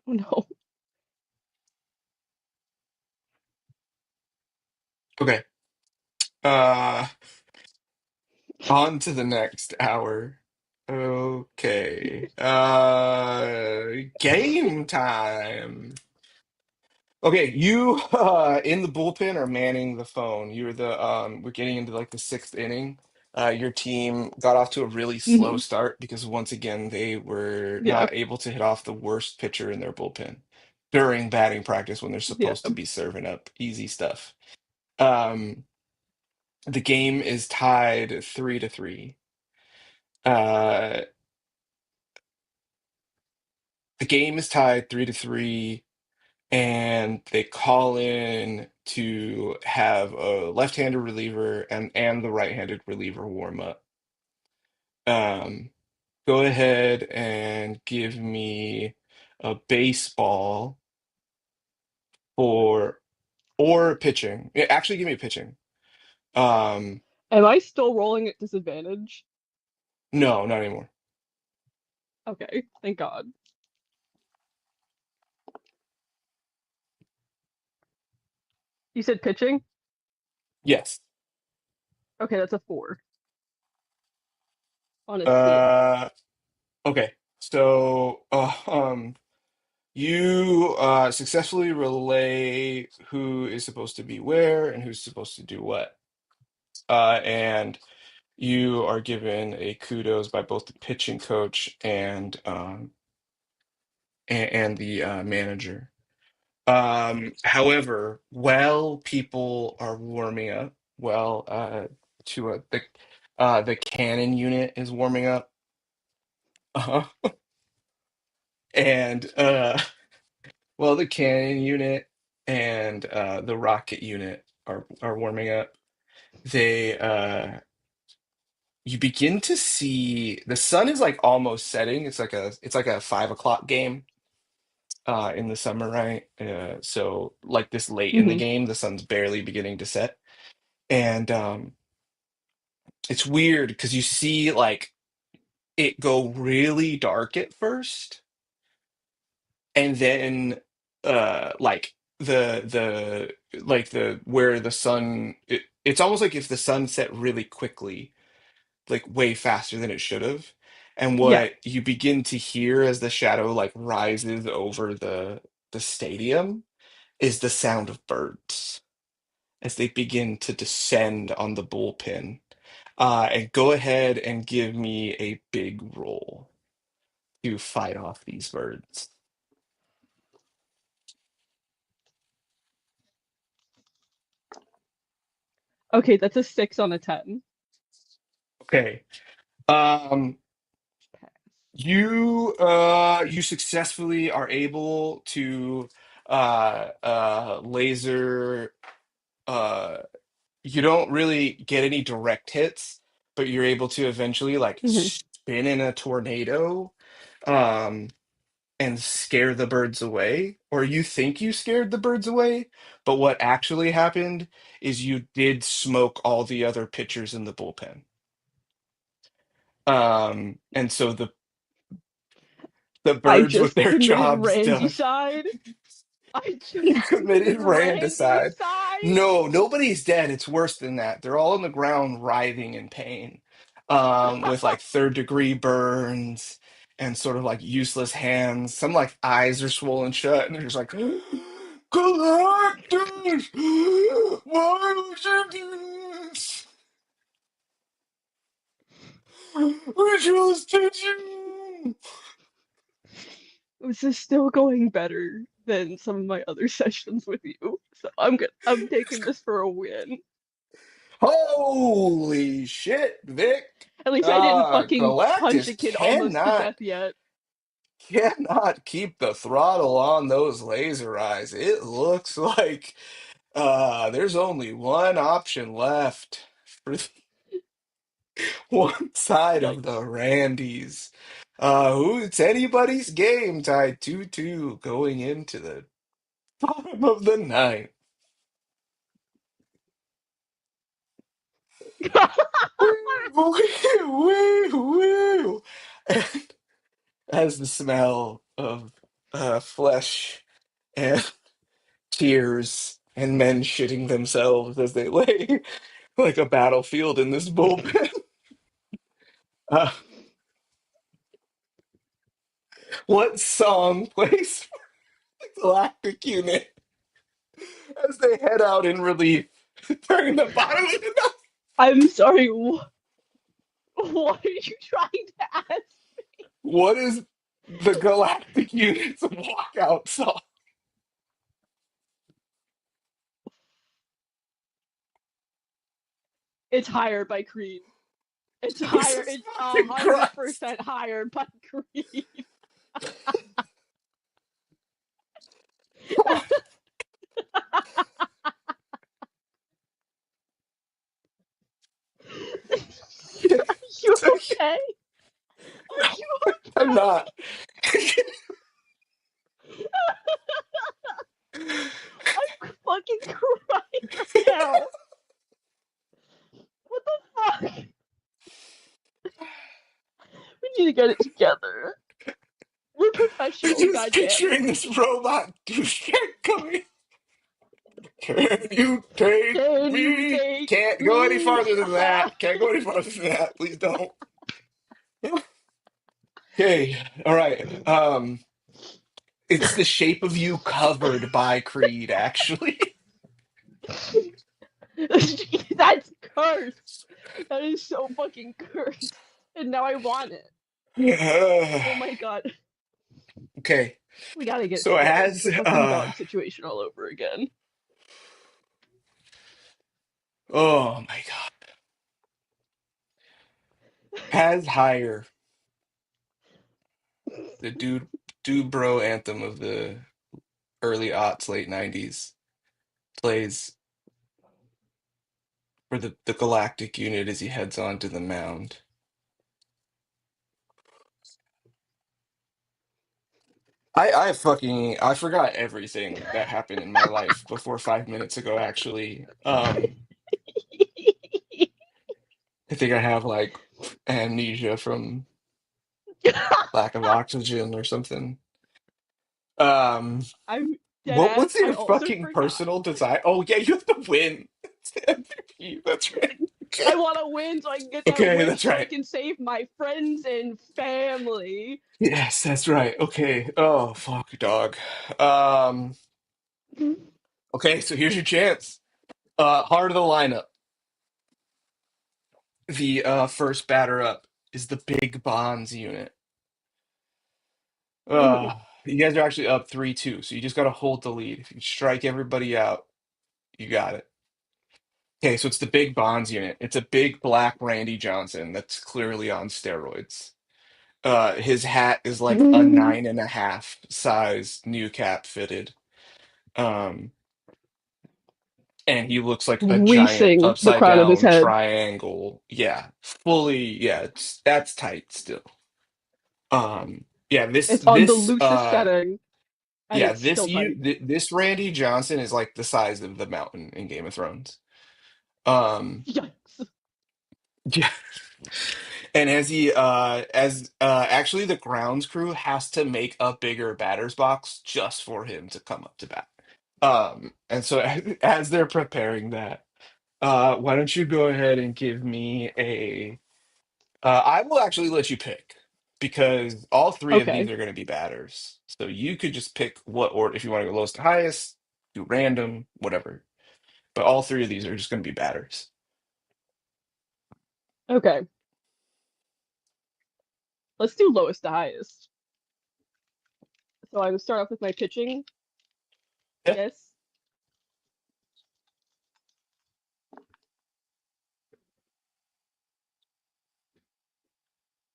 Oh no. okay. Uh, On to the next hour. Okay. Game time. Okay, you in the bullpen are manning the phone. You're the we're getting into like the sixth inning. Your team got off to a really slow Hmm. start because once again they were Yeah. not able to hit off the worst pitcher in their bullpen during batting practice when they're Yeah. supposed to be serving up easy stuff. Um, the game is tied 3-3. Uh, the game is tied 3-3, and they call in to have a left-handed reliever and the right-handed reliever warm up. Um, Go ahead and give me a baseball for or pitching. Yeah, actually, give me pitching. Um, Am I still rolling at disadvantage? no, not anymore. Okay, thank God. You said pitching? Yes. Okay, that's a 4 on a 6. Uh, okay. So, you successfully relay who is supposed to be where and who's supposed to do what. And you are given a kudos by both the pitching coach and the manager. However, while people are warming up, well, the cannon unit is warming up, uh and well, the cannon unit and the rocket unit are warming up. They You begin to see the sun is like almost setting. It's like a 5 o'clock game in the summer, right? So like this late in the Hmm. game, the sun's barely beginning to set, and it's weird because you see like it go really dark at first, and then like the where the sun it's almost like if the sun set really quickly, like way faster than it should have. And Yeah. what you begin to hear as the shadow like rises over the stadium is the sound of birds as they begin to descend on the bullpen. And go ahead and give me a big roll to fight off these birds. Okay, that's a 6 on a 10. Okay. Um, you successfully are able to laser uh you don't really get any direct hits, but you're able to eventually like Hmm. spin in a tornado um and scare the birds away, or you think you scared the birds away, but what actually happened is you did smoke all the other pitchers in the bullpen. And so the I birds with just their committed jobs done. Randicide. I You just committed committed Randicide. Randicide. No, nobody's dead. It's worse than that. They're all on the ground writhing in pain, with like third degree burns and sort of like useless hands. Some like eyes are swollen shut, and they're just like, Galactus, why would you do this? We trusted you. This is still going better than some of my other sessions with you. So I'm good. I'm taking this for a win. Holy shit, Vic. At least I didn't fucking punch Galactus a kid almost to death yet. cannot keep the throttle on those laser eyes. It looks like there's only one option left for one side of the Yikes. Randys. It's anybody's game, tied 2-2 going into the bottom of the ninth. Woo, woo, woo. And as the smell of flesh and tears and men shitting themselves as they lay like a battlefield in this bullpen. Uh, what song plays for the Galactic Unit as they head out in relief during the bottom of the ninth? I'm sorry. What are you trying to ask? What is the Galactic Unit's walkout song? It's hired by Creed. It's higher. Jesus It's fucking Christ. 100% higher by Creed. Are you okay? Are you I'm not. I'm fucking crying right now. What the fuck? We need to get it together. We're I'm professionals, just God damn it. picturing this robot douchebag coming. Can you take Can you me? take Can't go any me? farther than that. Can't go any farther than that. Please don't. Okay, all right. It's the shape of you covered by Creed, actually. That's cursed. That is so fucking cursed. And now I want it. Oh my god. Okay, We gotta get it so together. It's as the fucking dog situation all over again. oh my God, as higher the dude bro anthem of the early aughts, late '90s plays for the Galactic Unit as he heads onto the mound. I forgot everything that happened in my life before 5 minutes ago, actually. I think I have like amnesia from lack of oxygen or something. Um, I'm dead ass. what's I your also fucking forgot. personal desire? Oh yeah, you have to win. It's the MVP. That's right. I want to win so I can get that Okay, wish that's so I right. can save my friends and family. Yes, that's right. Okay. Oh fuck, dog. Um, okay, so here's your chance. Heart of the lineup. The first batter up is the Big Bonds unit. Mhm. You guys are actually up 3-2, so you just got to hold the lead. If you strike everybody out, you got it. Okay, so it's the Big Bonds unit. It's a big black Randy Johnson that's clearly on steroids. His hat is like a 9.5 size new cap fitted. Um, and he looks like a giant Greasing the upside crown of his down head. triangle. Yeah, fully. Yeah, that's tight still. Yeah, It's on the loosest setting, and yeah, it's still tight. this Randy Johnson is like the size of the mountain in Game of Thrones. Um, Yikes. yeah, and as actually the grounds crew has to make a bigger batter's box just for him to come up to bat. And so as they're preparing that, why don't you go ahead and give me a I will actually let you pick because all three of these Okay. are going to be batters. So you could just pick what order if you want to go lowest to highest, do random, whatever. But all three of these are just going to be batters. Okay. Let's do lowest to highest. So I will start off with my pitching. Yeah. Yes,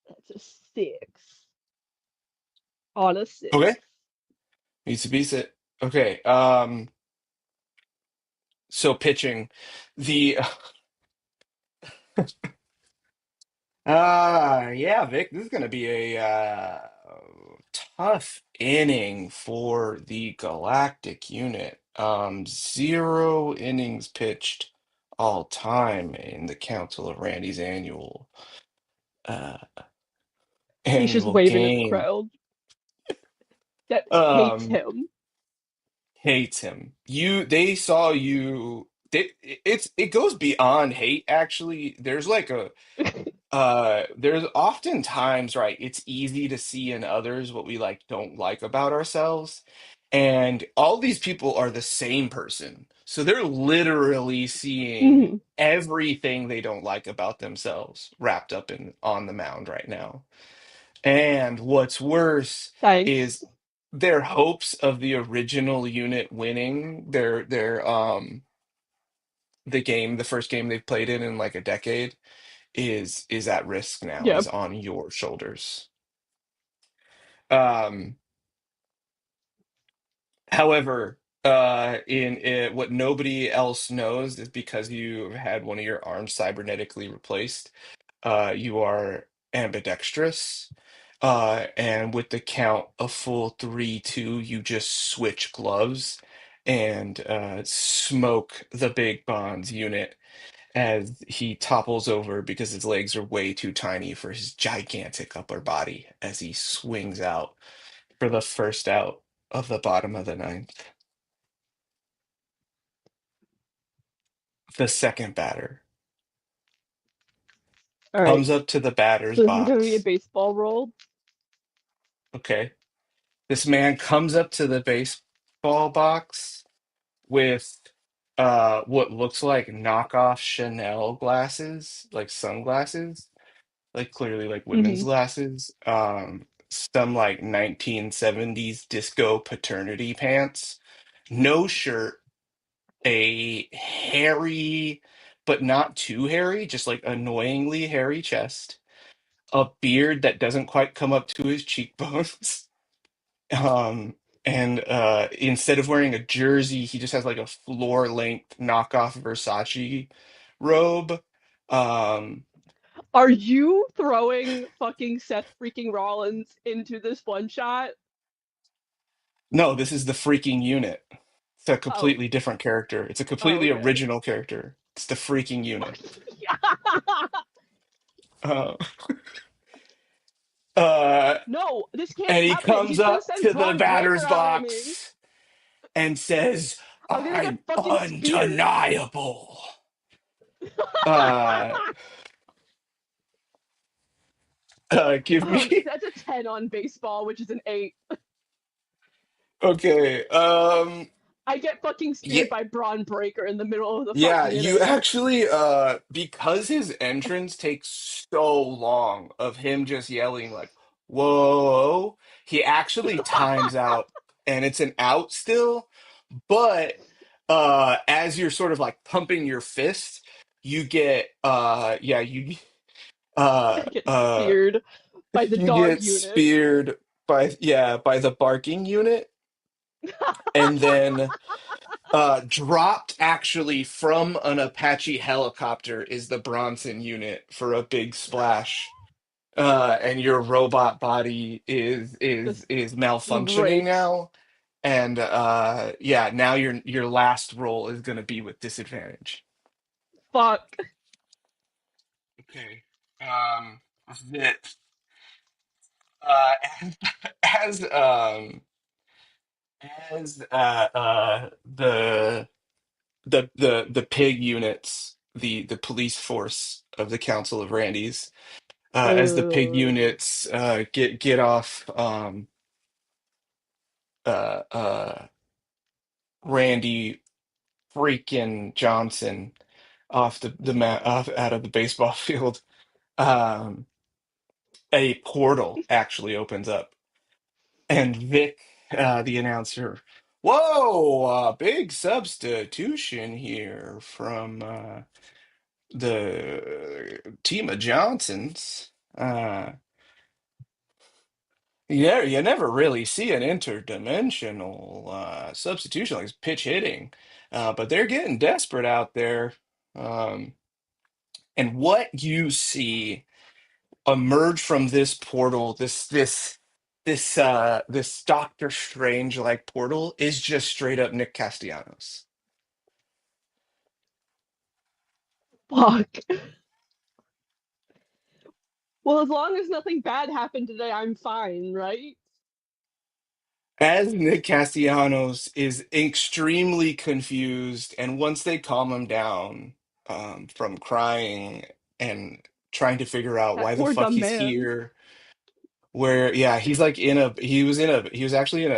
that's a six on a Okay. six. Needs to be it. Okay. So pitching the yeah, Vic, this is gonna be a tough inning for the Galactic unit. 0 innings pitched all time in the Council of Randy's uh He's just annual waving at the game. crowd that hates Um, him. hates him. They saw you. It goes beyond hate, actually. There's like a there's often times, right, it's easy to see in others what we like don't like about ourselves. And all these people are the same person. So they're literally seeing Mhm. everything they don't like about themselves wrapped up in on the mound right now. And what's worse Thanks. is their hopes of the original unit winning the game, the first game they've played in like a decade is at risk now, Yeah. is on your shoulders. Um, however, in what nobody else knows is because you had one of your arms cybernetically replaced, you are ambidextrous. And with the count a full 3-2, you just switch gloves and smoke the Big Bonds unit as he topples over because his legs are way too tiny for his gigantic upper body as he swings out for the first out of the bottom of the ninth. The second batter All right. comes up to the batter's So this is gonna be a box. baseball roll. Okay. This man comes up to the baseball box with what looks like knockoff Chanel glasses, like sunglasses, like clearly like women's Hmm. glasses. Some like 1970s disco paternity pants, no shirt, a hairy but not too hairy, just like annoyingly hairy chest, a beard that doesn't quite come up to his cheekbones. Um, and instead of wearing a jersey, he just has like a floor length knockoff Versace robe. Um, Are you throwing fucking Seth freaking Rollins into this one shot? no, this is the freaking unit. It's a Oh, completely different character. It's a oh, completely okay. original character. It's the freaking unit. Yeah. Uh, uh, No, this can't and he happen. comes He's gonna up send to the Braun Breaker batter's after me. box and says, I'm gonna get "I'm fucking speared. undeniable." Uh, give me That's a 10 on baseball, which is an 8. okay. I get fucking Yeah, speared by Braun Breaker in the middle of the yeah. fucking You inning. actually, because his entrance takes so long of him just yelling like "whoa," he actually times out, and it's an out still. But as you're sort of like pumping your fist, you get yeah, I uh get uh speared by the you dog get unit. speared by, yeah, by the barking unit, and then dropped actually from an Apache helicopter is the Bronson unit for a big splash. And your robot body Just is malfunctioning breaks. now. And yeah, now your last roll is gonna be with disadvantage. Fuck. Okay. Um, that uh, as as the pig units, the police force of the Council of Randys, as the pig Uh, units get off Randy freaking Johnson off off out of the baseball field, um, a portal actually opens up, and Vic the announcer. Whoa, big substitution here from the team of Johnsons. Yeah, you never really see an interdimensional substitution like pitch hitting, but they're getting desperate out there. Um, and what you see emerge from this portal, this Doctor Strange like portal, is just straight up Nick Castellanos. Fuck. Well, as long as nothing bad happened today, I'm fine, right? As Nick Castellanos is extremely confused, and once they calm him down from crying and trying to figure out That why the poor fuck dumb he's man. here, where yeah, he's like he was actually in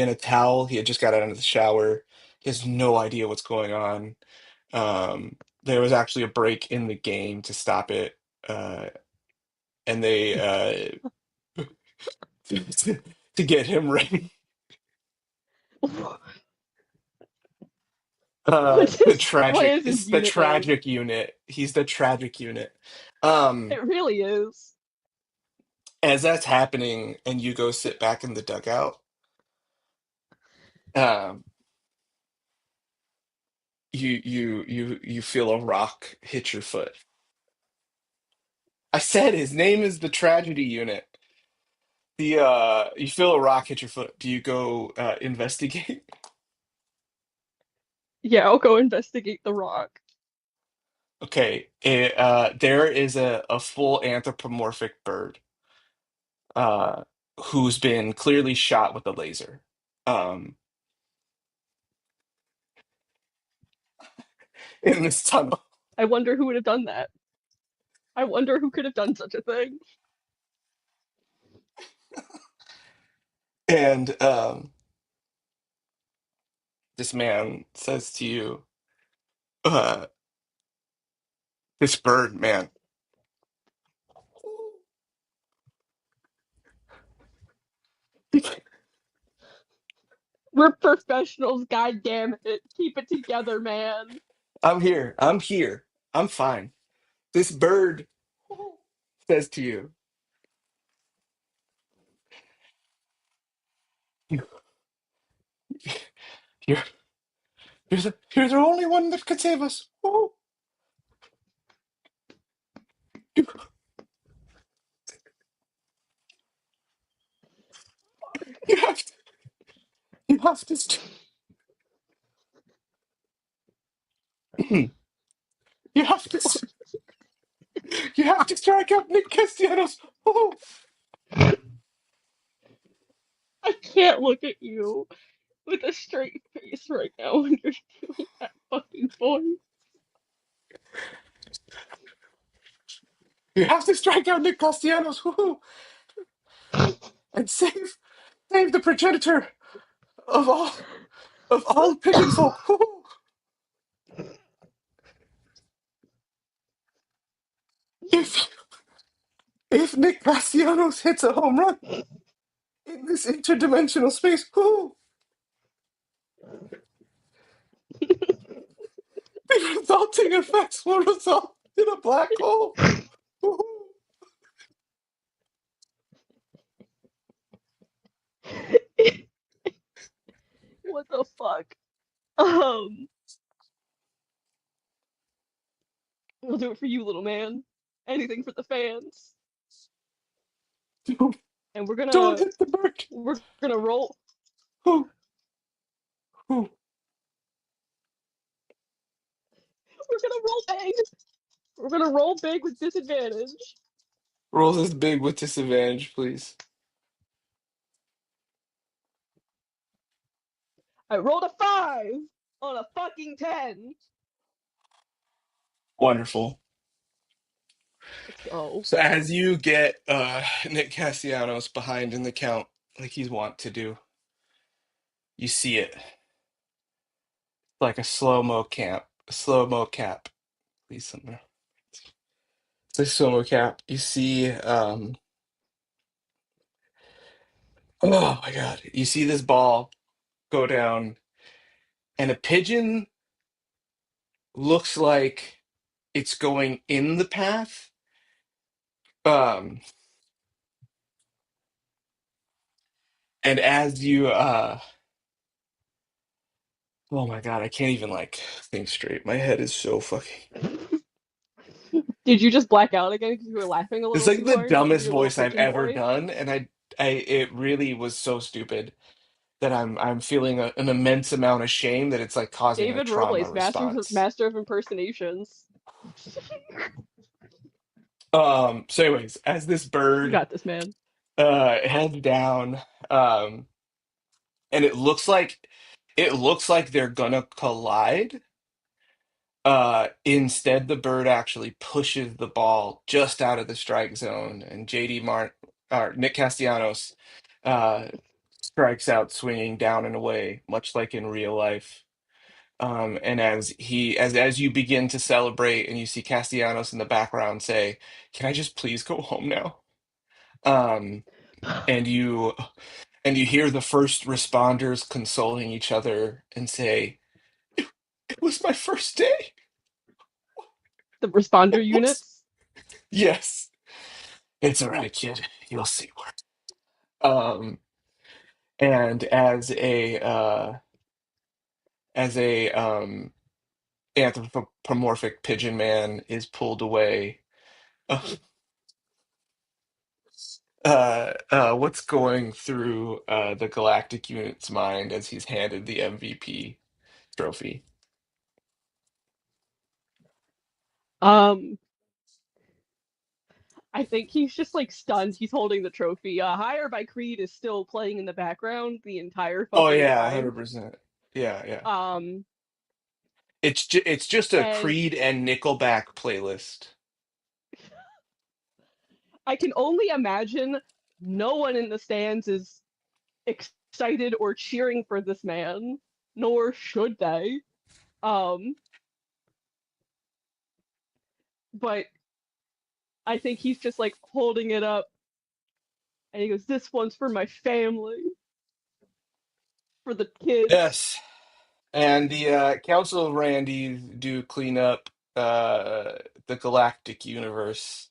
a towel. He had just got out of the shower. He has no idea what's going on. There was actually a break in the game to stop it, and they to get him ready. What is his It's the unit name? tragic unit. He's the tragic unit. Um, It really is. as that's happening and you go sit back in the dugout, um, you feel a rock hit your foot. I said his name is the tragedy unit. The you feel a rock hit your foot. Do you go investigate? Yeah, I'll go investigate the rock. Okay, there is a full anthropomorphic bird uh, who's been clearly shot with a laser. Um, in this tunnel. I wonder who would have done that. I wonder who could have done such a thing. And this man says to you, uh, this bird, man, We're professionals, god damn it. Keep it together, man. I'm here. I'm here. I'm fine. This bird says to you, you you're, you're the only one that could save us. Oh, you, you have to, you have to, you have to, you have to strike out Nick Castellanos. Oh, I can't look at you with a straight face right now when you're doing that fucking voice. you have to strike out Nick Castellanos. Woo, and save the progenitor of all pigeon folk. Woo. If if Nick Castellanos hits a home run in this interdimensional space, whoo, the resulting effects will result in a black hole. Woo. What the fuck? Um, I'll do it for you, little man. Anything for the fans. Don't, And don't hit the bird. we're gonna roll Whoo, whoo. we're gonna roll big. We're gonna roll big with disadvantage. Roll this big with disadvantage, please. I rolled a 5 on a fucking 10. Wonderful. Let's go. So as you get Nick Castellanos behind in the count, like he's wont to do, you see it like a slow mo cap. Please, somewhere. It's a slow mo cap. You see Oh my God. You see this ball go down, and a pigeon looks like it's going in the path. Um, and as you oh my God, I can't even like think straight. My head is so fucking. Did you just black out again because you were laughing a It's little like too the hard to do dumbest your little voice I've pigeon ever voice? done, and it really was so stupid that I'm feeling an immense amount of shame that it's like causing a David trauma Robles, response. master of impersonations. So anyways, as this You bird got this, man. heads down, um, and it looks like they're gonna collide. Instead, the bird actually pushes the ball just out of the strike zone, and Nick Castellanos uh, strikes out swinging down and away, much like in real life. And as you begin to celebrate, and you see Castellanos in the background say, "Can I just please go home now?" Um, and you hear the first responders consoling each other and say, "It was my first day." The responder units. Yes. It's all right, kid. You'll see where. And as a anthropomorphic pigeon man is pulled away, uh, what's going through the Galactic Unit's mind as he's handed the MVP trophy? Um, I think he's just like stunned. He's holding the trophy. Higher by Creed is still playing in the background the entire Oh fucking yeah, time. 100%. Yeah, yeah. Um, It's just a and Creed and Nickelback playlist. I can only imagine no one in the stands is excited or cheering for this man, nor should they. Um, but I think he's just like holding it up and he goes, "This one's for my family, for the kids." Yes. And the Council of Randy do clean up the galactic universe,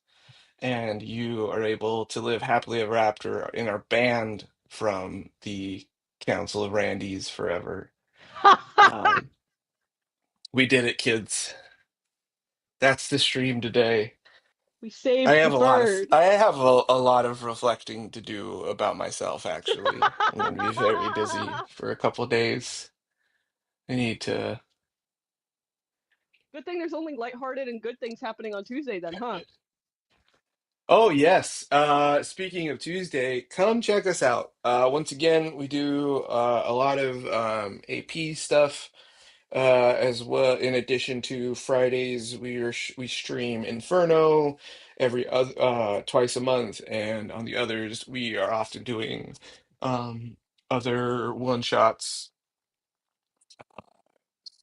and you are able to live happily ever after and are banned from the Council of Randys forever. Um, we did it, kids. That's the stream today. We saved the bird. I have a lot of reflecting to do about myself, actually. I'm going to be very busy for a couple days. I need to. Good thing there's only lighthearted and good things happening on Tuesday then, huh? Oh, yes. Speaking of Tuesday, come check us out. Once again, we do a lot of AP stuff as well. In addition to Fridays, we stream Inferno every other twice a month, and on the others, we are often doing other one shots.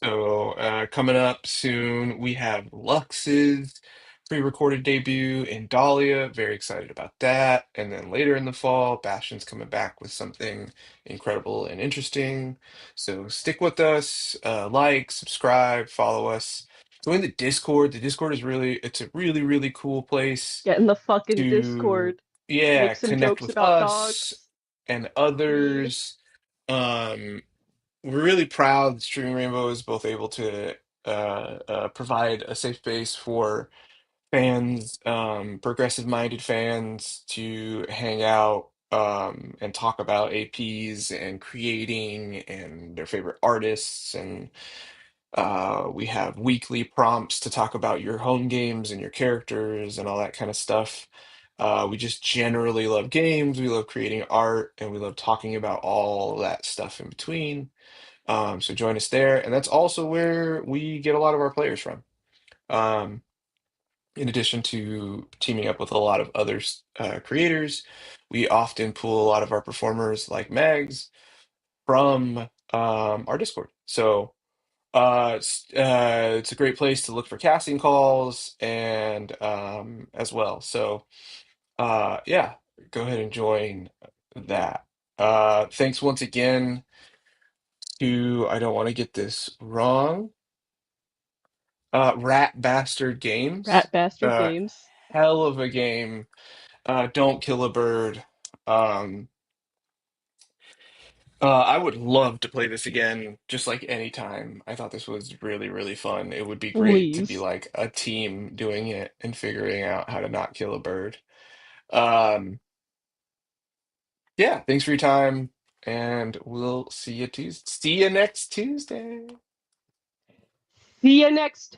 So, coming up soon, we have Lux's pre-recorded debut in Dahlia. Very excited about that. And then later in the fall, Bastion's coming back with something incredible and interesting. So stick with us, like, subscribe, follow us. Join the Discord. The Discord is it's a really, really cool place Get in the fucking to, Discord. yeah, Make some connect jokes with about us dogs. and Creed. others. Um, we're really proud that Streaming Rainbow is both able to provide a safe space for fans, progressive-minded fans, to hang out and talk about APs and creating and their favorite artists. And we have weekly prompts to talk about your home games and your characters and all that kind of stuff. We just generally love games, we love creating art, and we love talking about all that stuff in between. So join us there, and that's also where we get a lot of our players from. Um, in addition to teaming up with a lot of other creators, we often pull a lot of our performers, like Megs, from our Discord. So it's a great place to look for casting calls and as well. So yeah, go ahead and join that. Thanks once again to, I don't want to get this wrong, Rat Bastard Games. Rat Bastard Uh, Games. Hell of a game. Don't kill a bird. Um, I would love to play this again, just like anytime. I thought this was really, really fun. It would be great to be Please. like a team doing it and figuring out how to not kill a bird. Um, yeah, thanks for your time, and we'll see you next Tuesday. See you next